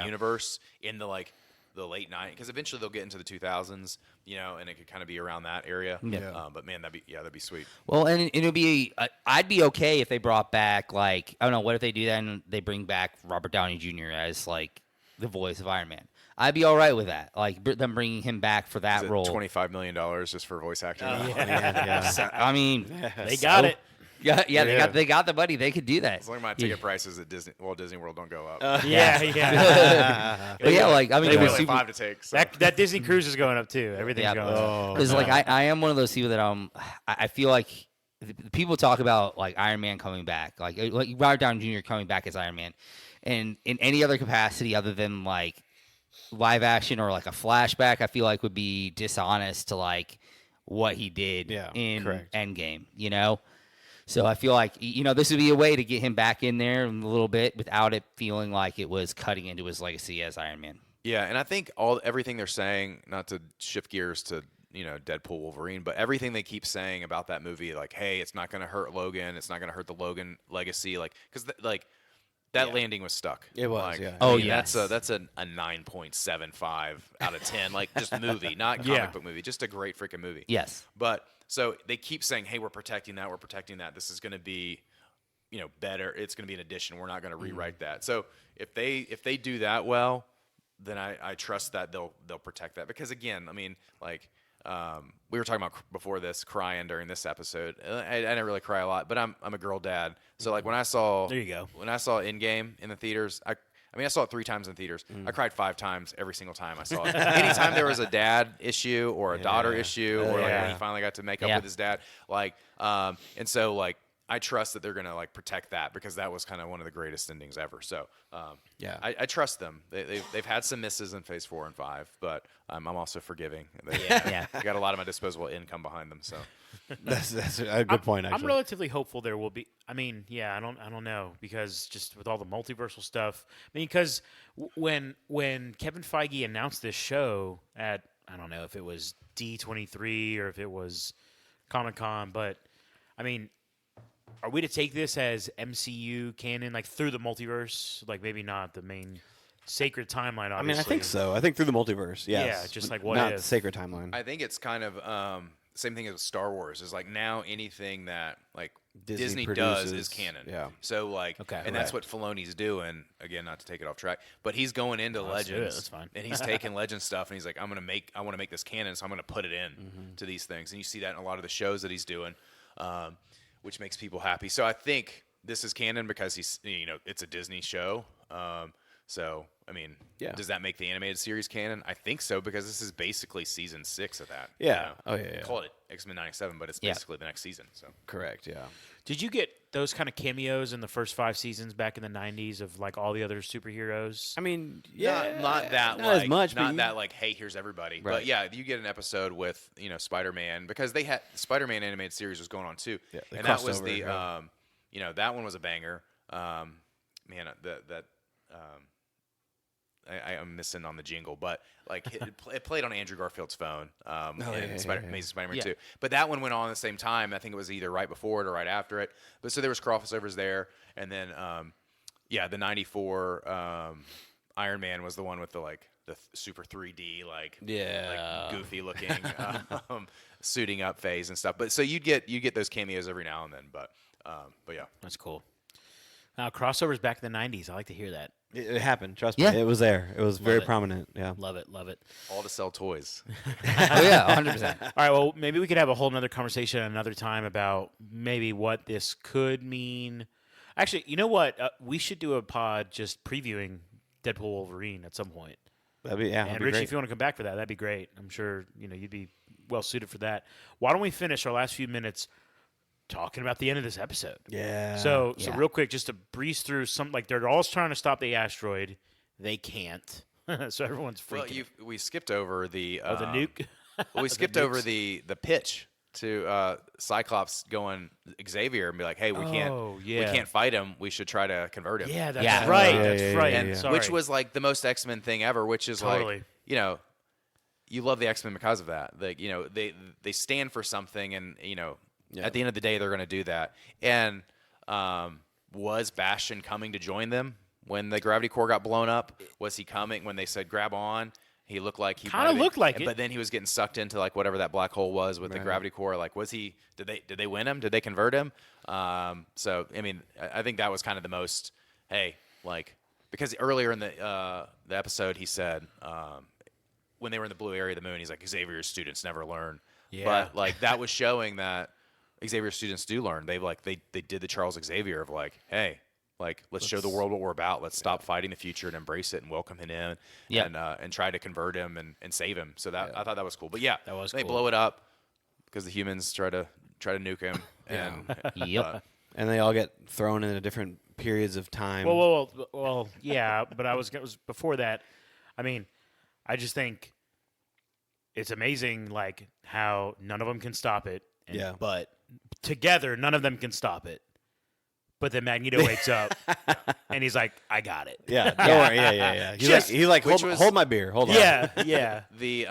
Speaker 2: universe in the like the late 90s, because eventually they'll get into the 2000s, and it could kind of be around that area.
Speaker 3: Yeah.
Speaker 2: But man, that'd be sweet.
Speaker 4: Well, and it'll be I'd be okay if they brought back like I don't know, what if they do that and they bring back Robert Downey Jr. as like the voice of Iron Man. I'd be all right with that. Like them bringing him back for that
Speaker 2: Is it
Speaker 4: role.
Speaker 2: $25 million just for voice acting?
Speaker 4: I mean,
Speaker 1: They got it.
Speaker 4: yeah, they got the money. They could do that.
Speaker 2: As long as my ticket prices at Disney World don't go up.
Speaker 1: Yeah.
Speaker 4: But yeah, like I mean,
Speaker 2: They
Speaker 4: with
Speaker 2: only
Speaker 4: super-
Speaker 2: 5 to take. So.
Speaker 1: That Disney cruise is going up too. Everything's
Speaker 4: Yeah.
Speaker 1: going up.
Speaker 4: Because like I am one of those people that I feel like people talk about like Iron Man coming back, like Robert Downey Jr. coming back as Iron Man, and in any other capacity other than like live action or like a flashback, I feel like would be dishonest to like what he did in
Speaker 3: correct.
Speaker 4: Endgame, So I feel like this would be a way to get him back in there a little bit without it feeling like it was cutting into his legacy as Iron Man.
Speaker 2: Yeah, and I think everything they're saying, not to shift gears to Deadpool, Wolverine, but everything they keep saying about that movie, like, hey, it's not going to hurt Logan, it's not going to hurt the Logan legacy, like, because that landing was stuck.
Speaker 3: It was,
Speaker 2: Like,
Speaker 3: yeah.
Speaker 4: Oh,
Speaker 2: I mean,
Speaker 4: yes.
Speaker 2: that's a 9.75 out of 10, like just movie, not comic
Speaker 1: Yeah.
Speaker 2: book movie, just a great freaking movie.
Speaker 4: Yes.
Speaker 2: But so they keep saying, hey, we're protecting that. This is going to be, better. It's going to be an addition. We're not going to rewrite that. So if they do that well, then I trust that they'll protect that. Because again, I mean, like we were talking about before this, crying during this episode. I didn't really cry a lot, but I'm a girl dad. So like when I saw Endgame in the theaters, I saw it 3 times in theaters. I cried 5 times every single time I saw it. Anytime there was a dad issue or a daughter issue, or like when he finally got to make up with his dad, like, and so like I trust that they're gonna like protect that because that was kind of one of the greatest endings ever. So
Speaker 3: Yeah.
Speaker 2: I trust them. They've had some misses in Phase 4 and 5, but I'm also forgiving.
Speaker 4: Yeah.
Speaker 2: I got a lot of my disposable income behind them. So
Speaker 3: That's a good point.
Speaker 1: I'm
Speaker 3: Actually,
Speaker 1: relatively hopeful there will be. I mean, yeah, I don't know because just with all the multiversal stuff. I mean, because when Kevin Feige announced this show at I don't know if it was D23 or if it was Comic-Con, but I mean, are we to take this as MCU canon, like through the multiverse, like maybe not the main sacred timeline? Obviously,
Speaker 3: I mean, I think so. I think through the multiverse. Yes.
Speaker 1: Yeah, just like what
Speaker 3: not
Speaker 1: if.
Speaker 3: the sacred timeline.
Speaker 2: I think it's kind of same thing as with Star Wars. Is like now anything that like
Speaker 3: Disney
Speaker 2: does
Speaker 3: produces,
Speaker 2: is canon.
Speaker 3: yeah.
Speaker 2: So like,
Speaker 1: Okay.
Speaker 2: and that's what Filoni's doing. Again, not to take it off track, but he's going into
Speaker 1: let's do it.
Speaker 2: Legends.
Speaker 1: That's fine.
Speaker 2: And he's taking Legend stuff, and he's like, I want to make this canon, so I'm gonna put it in to these things. And you see that in a lot of the shows that he's doing, which makes people happy. So I think this is canon because it's a Disney show. So I mean,
Speaker 3: Yeah.
Speaker 2: does that make the animated series canon? I think so because this is basically season 6 of that.
Speaker 3: Yeah. Oh, yeah.
Speaker 2: Call it X-Men 97, but it's
Speaker 4: Yeah.
Speaker 2: basically the next season. So
Speaker 3: Correct. Yeah.
Speaker 1: Did you get those kind of cameos in the first 5 seasons back in the 90s of like all the other superheroes?
Speaker 3: I mean, yeah,
Speaker 2: not that
Speaker 3: not
Speaker 2: like,
Speaker 3: as much,
Speaker 2: not
Speaker 3: but
Speaker 2: that like, hey, here's everybody.
Speaker 3: Right.
Speaker 2: But yeah, you get an episode with Spider-Man because they had Spider-Man animated series was going on too,
Speaker 3: Yeah, they
Speaker 2: and that
Speaker 3: crossed
Speaker 2: was
Speaker 3: over,
Speaker 2: the
Speaker 3: right.
Speaker 2: that one was a banger. I'm missing on the jingle, but like it played on Andrew Garfield's phone. Amazing Spider-Man
Speaker 1: Yeah.
Speaker 2: 2. But that one went on at the same time. I think it was either right before it or right after it. But so there was crossovers there, and then the '94 Iron Man was the one with the super 3D like goofy looking suiting up phase and stuff. But so you get those cameos every now and then. But yeah.
Speaker 1: That's cool. Crossovers back in the 90s. I like to hear that.
Speaker 3: It happened. Trust
Speaker 4: Yeah.
Speaker 3: me. It was there. It was very
Speaker 1: it.
Speaker 3: prominent. Yeah.
Speaker 1: Love it. Love it.
Speaker 2: All to sell toys.
Speaker 4: Oh yeah, 100%.
Speaker 1: All right. Well, maybe we could have a whole nother conversation another time about maybe what this could mean. Actually, you know what? We should do a pod just previewing Deadpool Wolverine at some point.
Speaker 3: That'd be
Speaker 1: And
Speaker 3: that'd be
Speaker 1: Richie,
Speaker 3: great.
Speaker 1: if you want to come back for that, that'd be great. I'm sure you'd be well suited for that. Why don't we finish our last few minutes talking about the end of this episode?
Speaker 3: Yeah.
Speaker 1: So
Speaker 4: Yeah.
Speaker 1: real quick, just to breeze through some, like they're all trying to stop the asteroid. They can't. So everyone's freaking.
Speaker 2: Well, we skipped over the
Speaker 1: the nuke.
Speaker 2: we skipped over the pitch to Cyclops going Xavier and be like, hey, we
Speaker 1: Oh, yeah.
Speaker 2: can't fight him. We should try to convert him.
Speaker 1: Yeah, that's
Speaker 4: Yeah.
Speaker 1: right.
Speaker 3: Yeah,
Speaker 1: That's
Speaker 3: yeah,
Speaker 1: right.
Speaker 3: yeah,
Speaker 2: And
Speaker 3: yeah.
Speaker 1: Sorry.
Speaker 2: which was like the most X-Men thing ever, which is
Speaker 1: Totally.
Speaker 2: like, you love the X-Men because of that. Like, they stand for something, and at the end of the day, they're going to do that. And was Bastion coming to join them when the gravity core got blown up? Was he coming when they said grab on? He looked like he
Speaker 1: Kinda
Speaker 2: might have been-
Speaker 1: looked like it.
Speaker 2: but then he was getting sucked into like whatever that black hole was with the gravity core. Like, was he? Did they win him? Did they convert him? So I mean, I think that was kind of the most. Hey, like, because earlier in the episode he said when they were in the blue area of the moon, he's like, Xavier's students never learn.
Speaker 1: Yeah.
Speaker 2: But like that was showing that Xavier students do learn. They did the Charles Xavier of like, hey, like let's show the world what we're about. Let's stop fighting the future and embrace it and welcome him in and try to convert him and save him. So that I thought that was cool. But yeah,
Speaker 1: That was
Speaker 2: they
Speaker 1: cool.
Speaker 2: blow it up because the humans try to nuke him. And
Speaker 4: Yep.
Speaker 3: And they all get thrown into different periods of time.
Speaker 1: Well, yeah, but it was before that. I mean, I just think it's amazing, like how none of them can stop it.
Speaker 3: Yeah.
Speaker 1: But together, none of them can stop it. But then Magneto wakes up and he's like, "I got it."
Speaker 3: yeah. Don't worry. Yeah. He's like,
Speaker 2: Which
Speaker 3: hold,
Speaker 2: was-
Speaker 3: hold my beer. Hold on.
Speaker 1: Yeah.
Speaker 2: the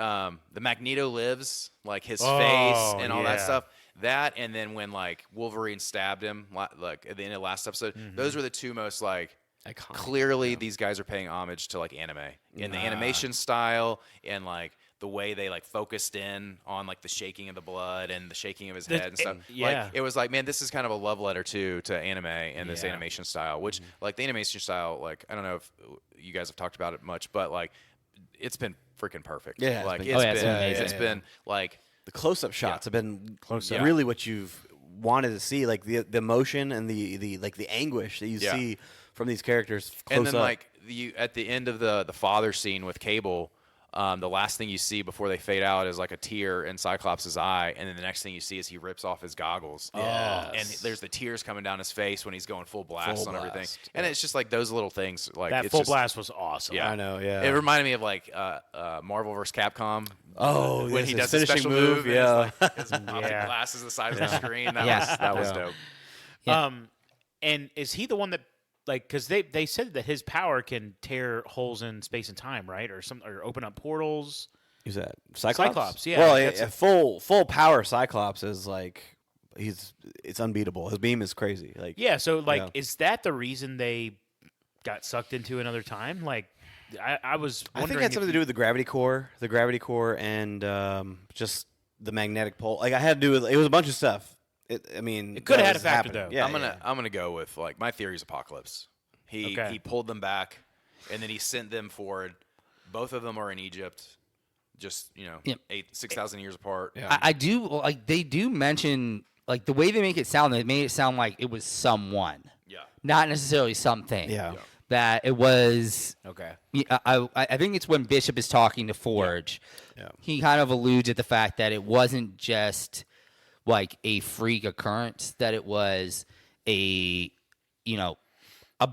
Speaker 2: Magneto lives, like his
Speaker 1: Oh,
Speaker 2: face and all that
Speaker 1: yeah.
Speaker 2: stuff. That and then when like Wolverine stabbed him, like at the end of the last episode, those were the two most like
Speaker 3: Iconic.
Speaker 2: clearly these guys are paying homage to like anime in the animation style and like the way they like focused in on like the shaking of the blood and the shaking of his head and stuff.
Speaker 1: yeah.
Speaker 2: Like it was like, man, this is kind of a love letter to anime and this
Speaker 1: Yeah.
Speaker 2: animation style, which like the animation style, like I don't know if you guys have talked about it much, but like it's been freaking perfect.
Speaker 3: Yeah, it's
Speaker 2: like
Speaker 3: been-
Speaker 4: Oh, yeah, it's been amazing.
Speaker 2: it's been like
Speaker 3: The close-up shots have been
Speaker 2: Close-up.
Speaker 3: really what you've wanted to see, like the emotion and the like the anguish that you
Speaker 2: Yeah.
Speaker 3: see from these characters close
Speaker 2: and then
Speaker 3: up.
Speaker 2: like you at the end of the father scene with Cable, the last thing you see before they fade out is like a tear in Cyclops' eye, and then the next thing you see is he rips off his goggles. And there's the tears coming down his face when he's going full blast on everything. And it's just like those little things. Like
Speaker 1: That
Speaker 2: it's
Speaker 1: full
Speaker 2: just,
Speaker 1: blast was awesome.
Speaker 2: Yeah,
Speaker 3: I know, yeah.
Speaker 2: It reminded me of like Marvel vs. Capcom.
Speaker 3: Oh,
Speaker 2: when
Speaker 3: yes,
Speaker 2: he
Speaker 3: his
Speaker 2: does the
Speaker 3: finishing
Speaker 2: special
Speaker 3: move,
Speaker 2: and
Speaker 3: yeah.
Speaker 2: his optic glass is the size of the screen. That was dope.
Speaker 4: Yeah.
Speaker 1: And is he the one that like because they said that his power can tear holes in space and time, right, or open up portals?
Speaker 3: Who's that? Cyclops?
Speaker 1: Cyclops, yeah,
Speaker 3: Well,
Speaker 1: that's
Speaker 3: a full power Cyclops is like it's unbeatable. His beam is crazy. Like
Speaker 1: Yeah. So like,
Speaker 3: Yeah.
Speaker 1: is that the reason they got sucked into another time? Like, I was.
Speaker 3: I think
Speaker 1: wondering
Speaker 3: it had
Speaker 1: if
Speaker 3: something to do with the gravity core, and just the magnetic pole. Like I had to do with it was a bunch of stuff. It
Speaker 1: coulda
Speaker 3: that
Speaker 1: had a
Speaker 3: was
Speaker 1: factor,
Speaker 3: happening.
Speaker 1: though.
Speaker 3: Yeah,
Speaker 2: I'm gonna go with like my theory is Apocalypse. He
Speaker 1: Okay.
Speaker 2: he pulled them back, and then he sent them forward. Both of them are in Egypt, just
Speaker 4: Yep.
Speaker 2: 6,000 years apart.
Speaker 3: Yeah.
Speaker 4: I do like they do mention like the way they make it sound. They made it sound like it was someone,
Speaker 2: Yeah.
Speaker 4: not necessarily something.
Speaker 3: Yeah.
Speaker 4: That it was.
Speaker 3: Okay.
Speaker 4: I think it's when Bishop is talking to Forge.
Speaker 3: Yeah.
Speaker 4: He kind of alludes at the fact that it wasn't just like a freak occurrence, that it was a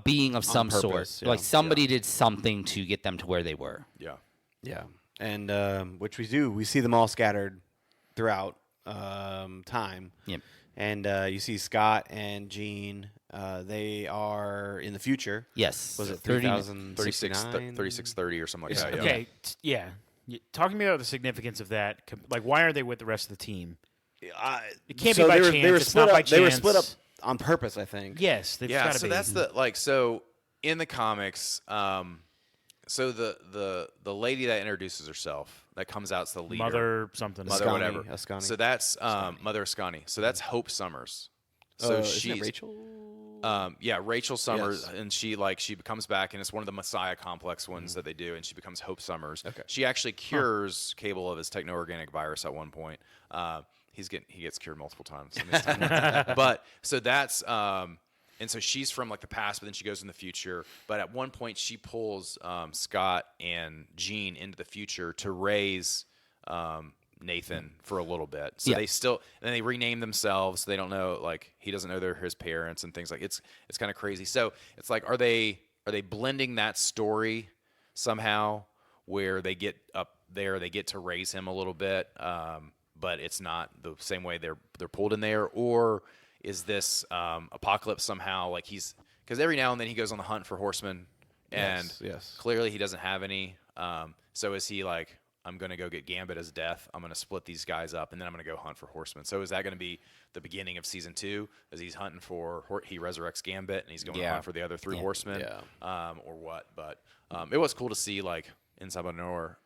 Speaker 4: being of some
Speaker 3: purpose,
Speaker 4: sort.
Speaker 3: yeah.
Speaker 4: Like somebody did something to get them to where they were.
Speaker 2: Yeah.
Speaker 3: Yeah, and which we do. We see them all scattered throughout time.
Speaker 4: Yep.
Speaker 3: And you see Scott and Jean. They are in the future.
Speaker 4: Yes.
Speaker 3: Was it
Speaker 4: 30
Speaker 2: 3630 or something like that. Yeah.
Speaker 1: Okay. Yeah. Talk to me about the significance of that. Like, why are they with the rest of the team? It can't be by
Speaker 3: they were,
Speaker 1: chance.
Speaker 3: They were
Speaker 1: It's
Speaker 3: split
Speaker 1: not by
Speaker 3: up. They were
Speaker 1: chance.
Speaker 3: split up on purpose, I think.
Speaker 1: Yes. They've
Speaker 2: Yeah,
Speaker 1: gotta
Speaker 2: so
Speaker 1: be.
Speaker 2: that's the so in the comics, so the lady that introduces herself that comes out's the leader,
Speaker 1: Mother something.
Speaker 2: Mother
Speaker 3: Ascani,
Speaker 2: whatever.
Speaker 3: Ascani.
Speaker 2: So that's Mother Ascani. So that's Hope Summers. So
Speaker 3: Isn't it
Speaker 2: she's
Speaker 3: Rachel.
Speaker 2: yeah, Rachel Summers,
Speaker 3: Yes.
Speaker 2: and she comes back, and it's one of the Messiah complex ones that they do, and she becomes Hope Summers.
Speaker 3: Okay.
Speaker 2: She actually cures Cable of his techno-organic virus at one point. He gets cured multiple times in this time. But so that's and so she's from like the past, but then she goes in the future. But at one point, she pulls Scott and Jean into the future to raise Nathan for a little bit. So
Speaker 4: Yeah.
Speaker 2: they rename themselves. They don't know, like he doesn't know they're his parents and things like it's kind of crazy. So it's like, are they blending that story somehow where they get up there, they get to raise him a little bit, but it's not the same way they're pulled in there, or is this Apocalypse somehow like because every now and then he goes on the hunt for horsemen, and
Speaker 3: Yes.
Speaker 2: clearly he doesn't have any. So is he like, I'm going to go get Gambit as death, I'm going to split these guys up, and then I'm going to go hunt for horsemen? So is that going to be the beginning of season 2 as he's hunting for he resurrects Gambit and he's going to hunt for the other 3 horsemen, or what? But it was cool to see like in Sabanor,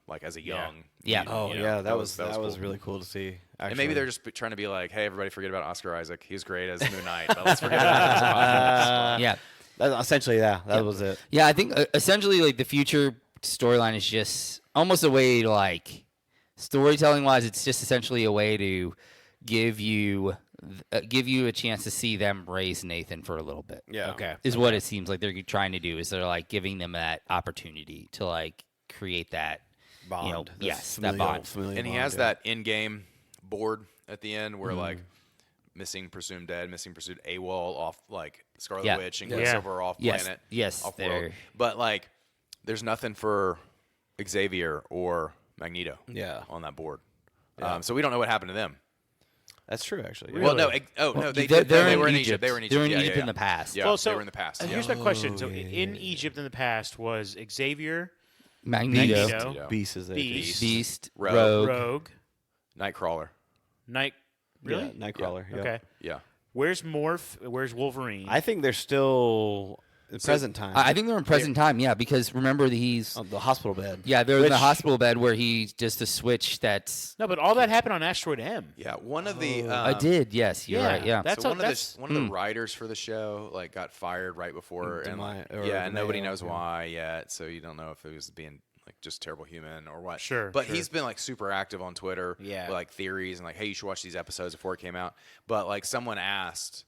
Speaker 2: like as a young
Speaker 4: Yeah.
Speaker 2: mutant,
Speaker 3: Oh
Speaker 2: you know,
Speaker 3: yeah, that was
Speaker 2: cool.
Speaker 3: really cool to see. Actually.
Speaker 2: And maybe they're just trying to be like, hey, everybody forget about Oscar Isaac. He was great as Moon Knight, but let's forget about him.
Speaker 4: Yeah.
Speaker 3: essentially that was it.
Speaker 4: Yeah, I think essentially like the future storyline is just almost a way to like storytelling wise, it's just essentially a way to give you a chance to see them raise Nathan for a little bit.
Speaker 3: Yeah.
Speaker 1: Okay.
Speaker 4: Is what it seems like they're trying to do. Is they're like giving them that opportunity to like create that
Speaker 3: Bond.
Speaker 4: You know,
Speaker 3: The
Speaker 4: yes, that bond.
Speaker 3: familial
Speaker 2: And he
Speaker 3: bond,
Speaker 2: has
Speaker 3: yeah.
Speaker 2: that in-game board at the end where like missing, presumed dead, missing, presumed AWOL off like Scarlet
Speaker 4: Yeah.
Speaker 2: Witch and
Speaker 1: Yeah.
Speaker 2: Quicksilver off
Speaker 4: Yes.
Speaker 2: planet,
Speaker 4: Yes,
Speaker 2: off
Speaker 4: they're-
Speaker 2: world. But like, there's nothing for Xavier or Magneto
Speaker 3: Yeah.
Speaker 2: on that board. So we don't know what happened to them.
Speaker 3: That's true, actually.
Speaker 2: Well, no,
Speaker 1: Really?
Speaker 2: no, they
Speaker 4: they're,
Speaker 2: did. No,
Speaker 4: they're
Speaker 2: they
Speaker 4: in
Speaker 2: were in
Speaker 4: Egypt.
Speaker 2: Egypt. They were in Egypt.
Speaker 4: They're in
Speaker 2: Yeah,
Speaker 4: Egypt
Speaker 2: yeah,
Speaker 4: in the
Speaker 2: yeah.
Speaker 4: past.
Speaker 2: Yeah,
Speaker 1: Well, so
Speaker 2: they were in the past.
Speaker 1: Here's
Speaker 2: yeah.
Speaker 1: my question. So
Speaker 3: yeah,
Speaker 1: in Egypt in the past was Xavier,
Speaker 4: Magneto,
Speaker 1: Magneto,
Speaker 2: Yeah.
Speaker 3: Beast is there. too.
Speaker 1: Beast.
Speaker 4: Beast,
Speaker 2: Rogue.
Speaker 4: Rogue.
Speaker 1: Rogue,
Speaker 2: Nightcrawler.
Speaker 1: Night. Really?
Speaker 3: Yeah, Nightcrawler. Yeah.
Speaker 1: Okay.
Speaker 2: Yeah.
Speaker 1: Where's Morph? Where's Wolverine?
Speaker 3: I think they're still in present time.
Speaker 4: I think they're in present time, yeah, because remember that he's
Speaker 3: on the hospital bed.
Speaker 4: yeah, they're in the
Speaker 3: Which-
Speaker 4: hospital bed where he just a switch that's
Speaker 1: no, but all that happened on Asteroid M.
Speaker 2: Yeah. One of the.
Speaker 4: I did, yes, you're right, yeah.
Speaker 1: That's
Speaker 2: so
Speaker 1: all-
Speaker 2: one
Speaker 1: that's-
Speaker 2: of the writers for the show like got fired right before, and and nobody knows why yet. So you don't know if it was being like just terrible human or what.
Speaker 1: Sure,
Speaker 2: but
Speaker 1: sure.
Speaker 2: he's been like super active on Twitter,
Speaker 3: Yeah.
Speaker 2: with, like theories and like, hey, you should watch these episodes before it came out. But like someone asked,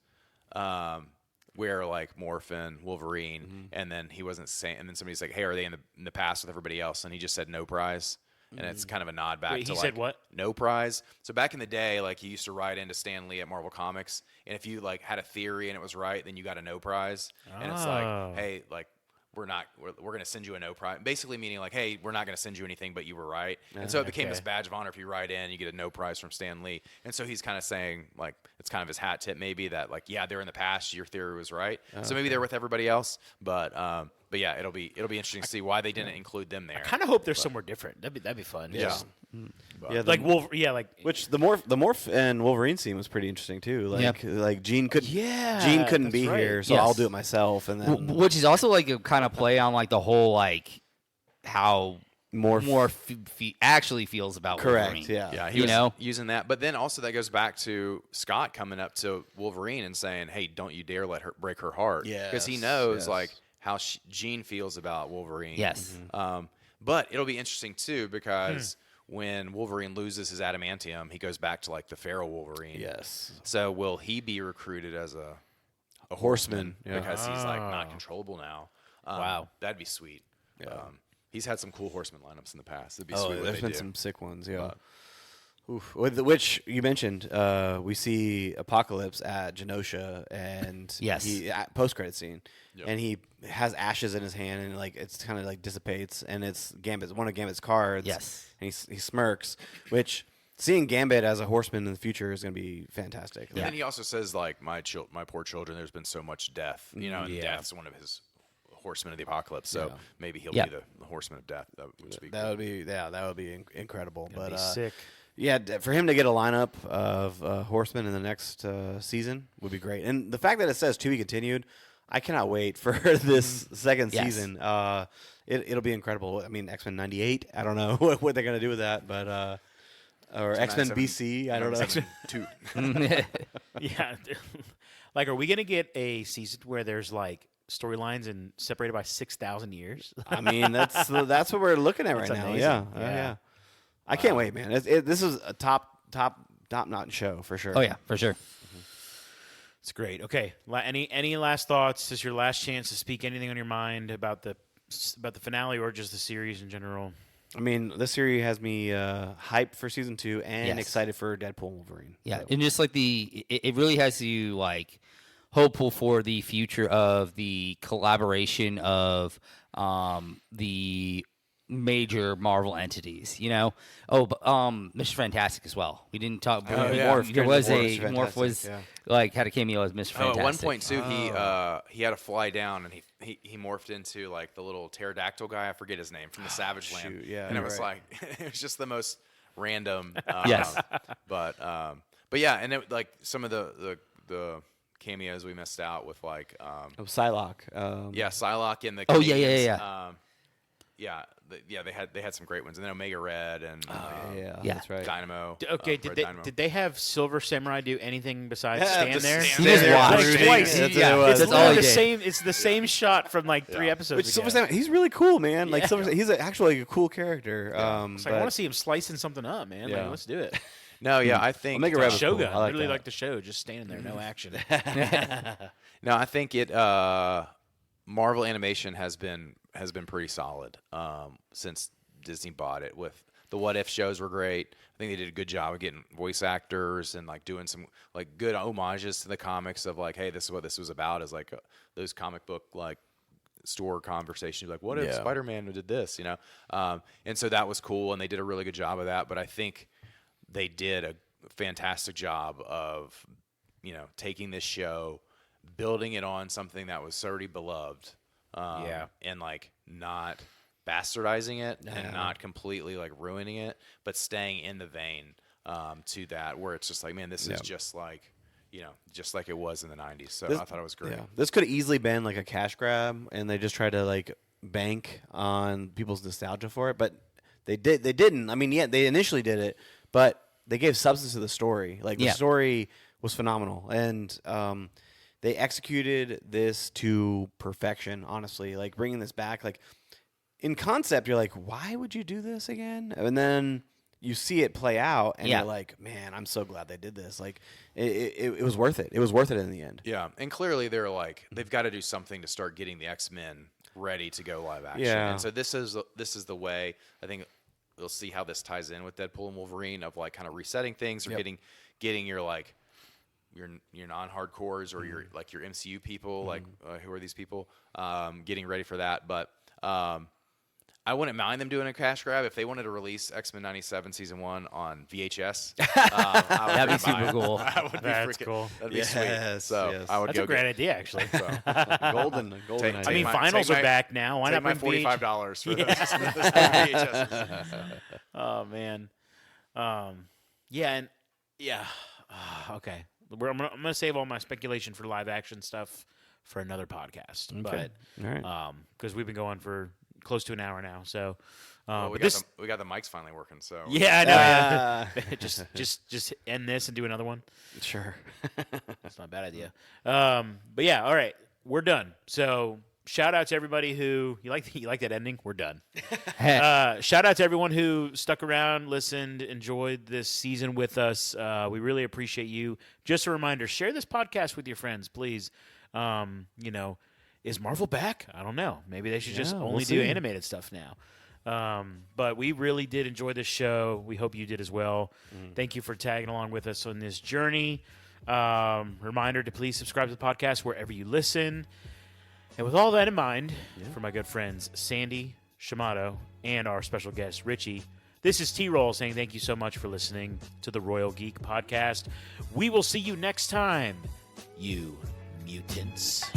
Speaker 2: wear like Morphin, Wolverine, and then he wasn't saying. And then somebody's like, "Hey, are they in the past with everybody else?" And he just said no prize, and it's kind of a nod back
Speaker 1: Wait,
Speaker 2: to
Speaker 1: he
Speaker 2: like
Speaker 1: said what?
Speaker 2: no prize. So back in the day, like he used to write into Stan Lee at Marvel Comics, and if you like had a theory and it was right, then you got a no prize. And it's
Speaker 1: Oh.
Speaker 2: like, hey, like we're going to send you a no prize. Basically meaning like, hey, we're not going to send you anything, but you were right. And so it became
Speaker 1: Okay.
Speaker 2: this badge of honor. If you write in, you get a no prize from Stan Lee. And so he's kind of saying like, it's kind of his hat tip maybe that like, yeah, they're in the past. Your theory was right. So maybe they're with everybody else. But yeah, it'll be interesting to see why they didn't include them there.
Speaker 1: Kind of hope they're somewhere different. That'd be fun.
Speaker 2: Yeah.
Speaker 1: Just-
Speaker 3: Yeah,
Speaker 1: like like
Speaker 3: which the Morph and Wolverine scene was pretty interesting too. Like Gene couldn't
Speaker 1: that's
Speaker 3: be
Speaker 1: right.
Speaker 3: here, so
Speaker 4: Yes.
Speaker 3: I'll do it myself. And then
Speaker 4: Which is also like a kind of play on like the whole like how
Speaker 3: Morph
Speaker 4: actually feels about
Speaker 3: correct,
Speaker 4: Wolverine.
Speaker 3: yeah.
Speaker 2: Yeah, he
Speaker 4: You
Speaker 2: was
Speaker 4: know?
Speaker 2: using that, but then also that goes back to Scott coming up to Wolverine and saying, "Hey, don't you dare let her break her heart," because he
Speaker 3: Yes,
Speaker 2: knows
Speaker 3: yes.
Speaker 2: like how Jean feels about Wolverine.
Speaker 4: Yes.
Speaker 2: But it'll be interesting too because when Wolverine loses his adamantium, he goes back to like the feral Wolverine.
Speaker 3: Yes.
Speaker 2: So will he be recruited as a
Speaker 3: Horseman, yeah.
Speaker 2: because he's like not controllable now?
Speaker 1: Wow.
Speaker 2: that'd be sweet.
Speaker 3: Yeah.
Speaker 2: He's had some cool Horseman lineups in the past. It'd be
Speaker 3: Oh,
Speaker 2: sweet. What
Speaker 3: there's
Speaker 2: they
Speaker 3: been
Speaker 2: do.
Speaker 3: some sick ones, yeah. Which you mentioned, we see Apocalypse at Genosha, and
Speaker 4: Yes.
Speaker 3: he post credit scene, and he has ashes in his hand, and like it's kind of like dissipates, and it's Gambit's one of Gambit's cards.
Speaker 4: Yes.
Speaker 3: and he smirks, which seeing Gambit as a horseman in the future is going to be fantastic.
Speaker 2: And then he also says, like, my poor children, there's been so much death. You know, and death's one of his horsemen of the apocalypse. So maybe he'll
Speaker 4: Yeah.
Speaker 2: be the horseman of death. Which would be
Speaker 3: That
Speaker 2: cool.
Speaker 3: would be that would be incredible. But
Speaker 1: be sick.
Speaker 3: Yeah, for him to get a lineup of horsemen in the next season would be great. And the fact that it says to be continued, I cannot wait for this second
Speaker 4: Yes.
Speaker 3: season. It'll be incredible. I mean, X-Men '98. I don't know what they're gonna do with that, but or X-Men
Speaker 2: 97
Speaker 3: BC. I don't know.
Speaker 2: 97-2.
Speaker 1: Yeah. Like, are we gonna get a season where there's like storylines and separated by 6,000 years?
Speaker 3: I mean, that's what we're looking at right
Speaker 1: That's
Speaker 3: now.
Speaker 1: amazing.
Speaker 3: Yeah,
Speaker 1: Yeah.
Speaker 3: yeah. I can't wait, man. This is a top notch show for sure.
Speaker 4: Oh yeah, for sure.
Speaker 1: It's great. Okay. Any last thoughts? This is your last chance to speak anything on your mind about the finale or just the series in general.
Speaker 3: I mean, this series has me hyped for season 2 and
Speaker 4: Yes.
Speaker 3: excited for Deadpool and Wolverine.
Speaker 4: Yeah,
Speaker 3: So,
Speaker 4: and just like it really has you like hopeful for the future of the collaboration of the major Marvel entities. You know, Mr. Fantastic as well. We didn't talk.
Speaker 2: Oh, yeah.
Speaker 3: Morph,
Speaker 4: There was
Speaker 3: Mr.
Speaker 4: a Morph was
Speaker 3: Fantastic,
Speaker 4: like had a cameo as Mr.
Speaker 2: Oh,
Speaker 4: Fantastic.
Speaker 2: at one point too, he had to fly down and he morphed into like the little pterodactyl guy. I forget his name from the Savage Land.
Speaker 3: shoot, yeah,
Speaker 2: and it was
Speaker 3: right.
Speaker 2: like it was just the most random.
Speaker 4: Yes.
Speaker 2: but yeah, and it, like some of the cameos we missed out with like
Speaker 3: Psylocke.
Speaker 2: yeah, Psylocke and the
Speaker 4: Oh, yeah,
Speaker 2: Canadians, they had some great ones, and then Omega Red and
Speaker 3: yeah,
Speaker 4: Yeah.
Speaker 3: that's right.
Speaker 2: Dynamo.
Speaker 1: Okay,
Speaker 2: Red
Speaker 1: did they
Speaker 2: Dynamo.
Speaker 1: did they have Silver Samurai do anything besides
Speaker 3: Yeah,
Speaker 1: stand
Speaker 3: just
Speaker 1: there?
Speaker 2: stand
Speaker 4: He just
Speaker 2: there
Speaker 4: watched.
Speaker 2: brooding.
Speaker 1: Twice.
Speaker 3: That's
Speaker 4: Yeah,
Speaker 3: what it was.
Speaker 4: that's all
Speaker 1: literally
Speaker 4: he
Speaker 1: the
Speaker 4: did.
Speaker 1: same. It's the same shot from like 3 episodes
Speaker 3: Which
Speaker 1: ago.
Speaker 3: Silver Sandman, he's really cool, man. Like
Speaker 1: Yeah.
Speaker 3: he's actually a cool character.
Speaker 1: It's like, I want to see him slicing something up, man.
Speaker 3: Yeah.
Speaker 1: Like, let's do it.
Speaker 2: No, yeah, I think
Speaker 3: Omega Red was cool.
Speaker 1: Shogun,
Speaker 3: I like
Speaker 1: literally
Speaker 3: that.
Speaker 1: like the show, just standing there, no action.
Speaker 2: No, I think it. Marvel Animation has been pretty solid since Disney bought it. With the What If shows were great. I think they did a good job of getting voice actors and like doing some like good homages to the comics of like, hey, this is what this was about. Is like those comic book like store conversations like, what if
Speaker 3: Yeah.
Speaker 2: Spider-Man did this, you know? And so that was cool, and they did a really good job of that. But I think they did a fantastic job of, you know, taking this show, building it on something that was already beloved, and like not bastardizing it and not completely like ruining it, but staying in the vein to that, where it's just like, man, this is just like, you know, just like it was in the 90s. So I thought it was great.
Speaker 3: Yeah. This could have easily been like a cash grab, and they just tried to like bank on people's nostalgia for it, but they didn't. I mean, yeah, they initially did it, but they gave substance to the story. Like the story was phenomenal, and they executed this to perfection. Honestly, like bringing this back, like in concept, you're like, why would you do this again? And then you see it play out, and
Speaker 4: Yeah.
Speaker 3: you're like, man, I'm so glad they did this. Like, it was worth it. It was worth it in the end.
Speaker 2: Yeah, and clearly they've got to do something to start getting the X-Men ready to go live action.
Speaker 3: Yeah.
Speaker 2: And so this is the way. I think we'll see how this ties in with Deadpool and Wolverine of like kind of resetting things or getting your like your non-hardcores or your like your MCU people like who are these people getting ready for that. But I wouldn't mind them doing a cash grab if they wanted to release X-Men 97 season 1 on VHS.
Speaker 4: That'd be super cool.
Speaker 2: That would be
Speaker 1: That's
Speaker 2: freaking
Speaker 1: cool.
Speaker 2: That'd be sweet.
Speaker 3: Yes,
Speaker 2: So
Speaker 3: yes.
Speaker 2: I would
Speaker 1: That's
Speaker 2: go
Speaker 1: a great
Speaker 2: get,
Speaker 1: idea, actually.
Speaker 2: So,
Speaker 3: golden
Speaker 2: Take-
Speaker 3: idea.
Speaker 1: I mean,
Speaker 2: my-
Speaker 1: finals
Speaker 2: take
Speaker 1: are
Speaker 2: my-
Speaker 1: back now. Why
Speaker 2: take
Speaker 1: not
Speaker 2: my
Speaker 1: bring VH?
Speaker 2: $45 for this VHS.
Speaker 1: Oh man, okay. I'm gonna save all my speculation for live action stuff for another podcast.
Speaker 3: Okay.
Speaker 1: But
Speaker 3: All right.
Speaker 1: because we've been going for close to an hour now, so
Speaker 2: Well,
Speaker 1: but
Speaker 2: we got the mics finally working. So
Speaker 1: yeah, I know. Yeah. just end this and do another one.
Speaker 3: Sure.
Speaker 1: That's not a bad idea. But yeah, all right, we're done. So shout out to everybody who you like that ending. We're done. Shout out to everyone who stuck around, listened, enjoyed this season with us. We really appreciate you. Just a reminder: share this podcast with your friends, please. Is Marvel back? I don't know. Maybe they should just
Speaker 3: Yeah,
Speaker 1: only
Speaker 3: we'll
Speaker 1: do
Speaker 3: see.
Speaker 1: animated stuff now. But we really did enjoy this show. We hope you did as well. Thank you for tagging along with us on this journey. Reminder to please subscribe to the podcast wherever you listen. And with all that in mind, for my good friends Sandy, Shamato, and our special guest Richie, this is T-Roll saying thank you so much for listening to the Royal Geek Podcast. We will see you next time, you mutants.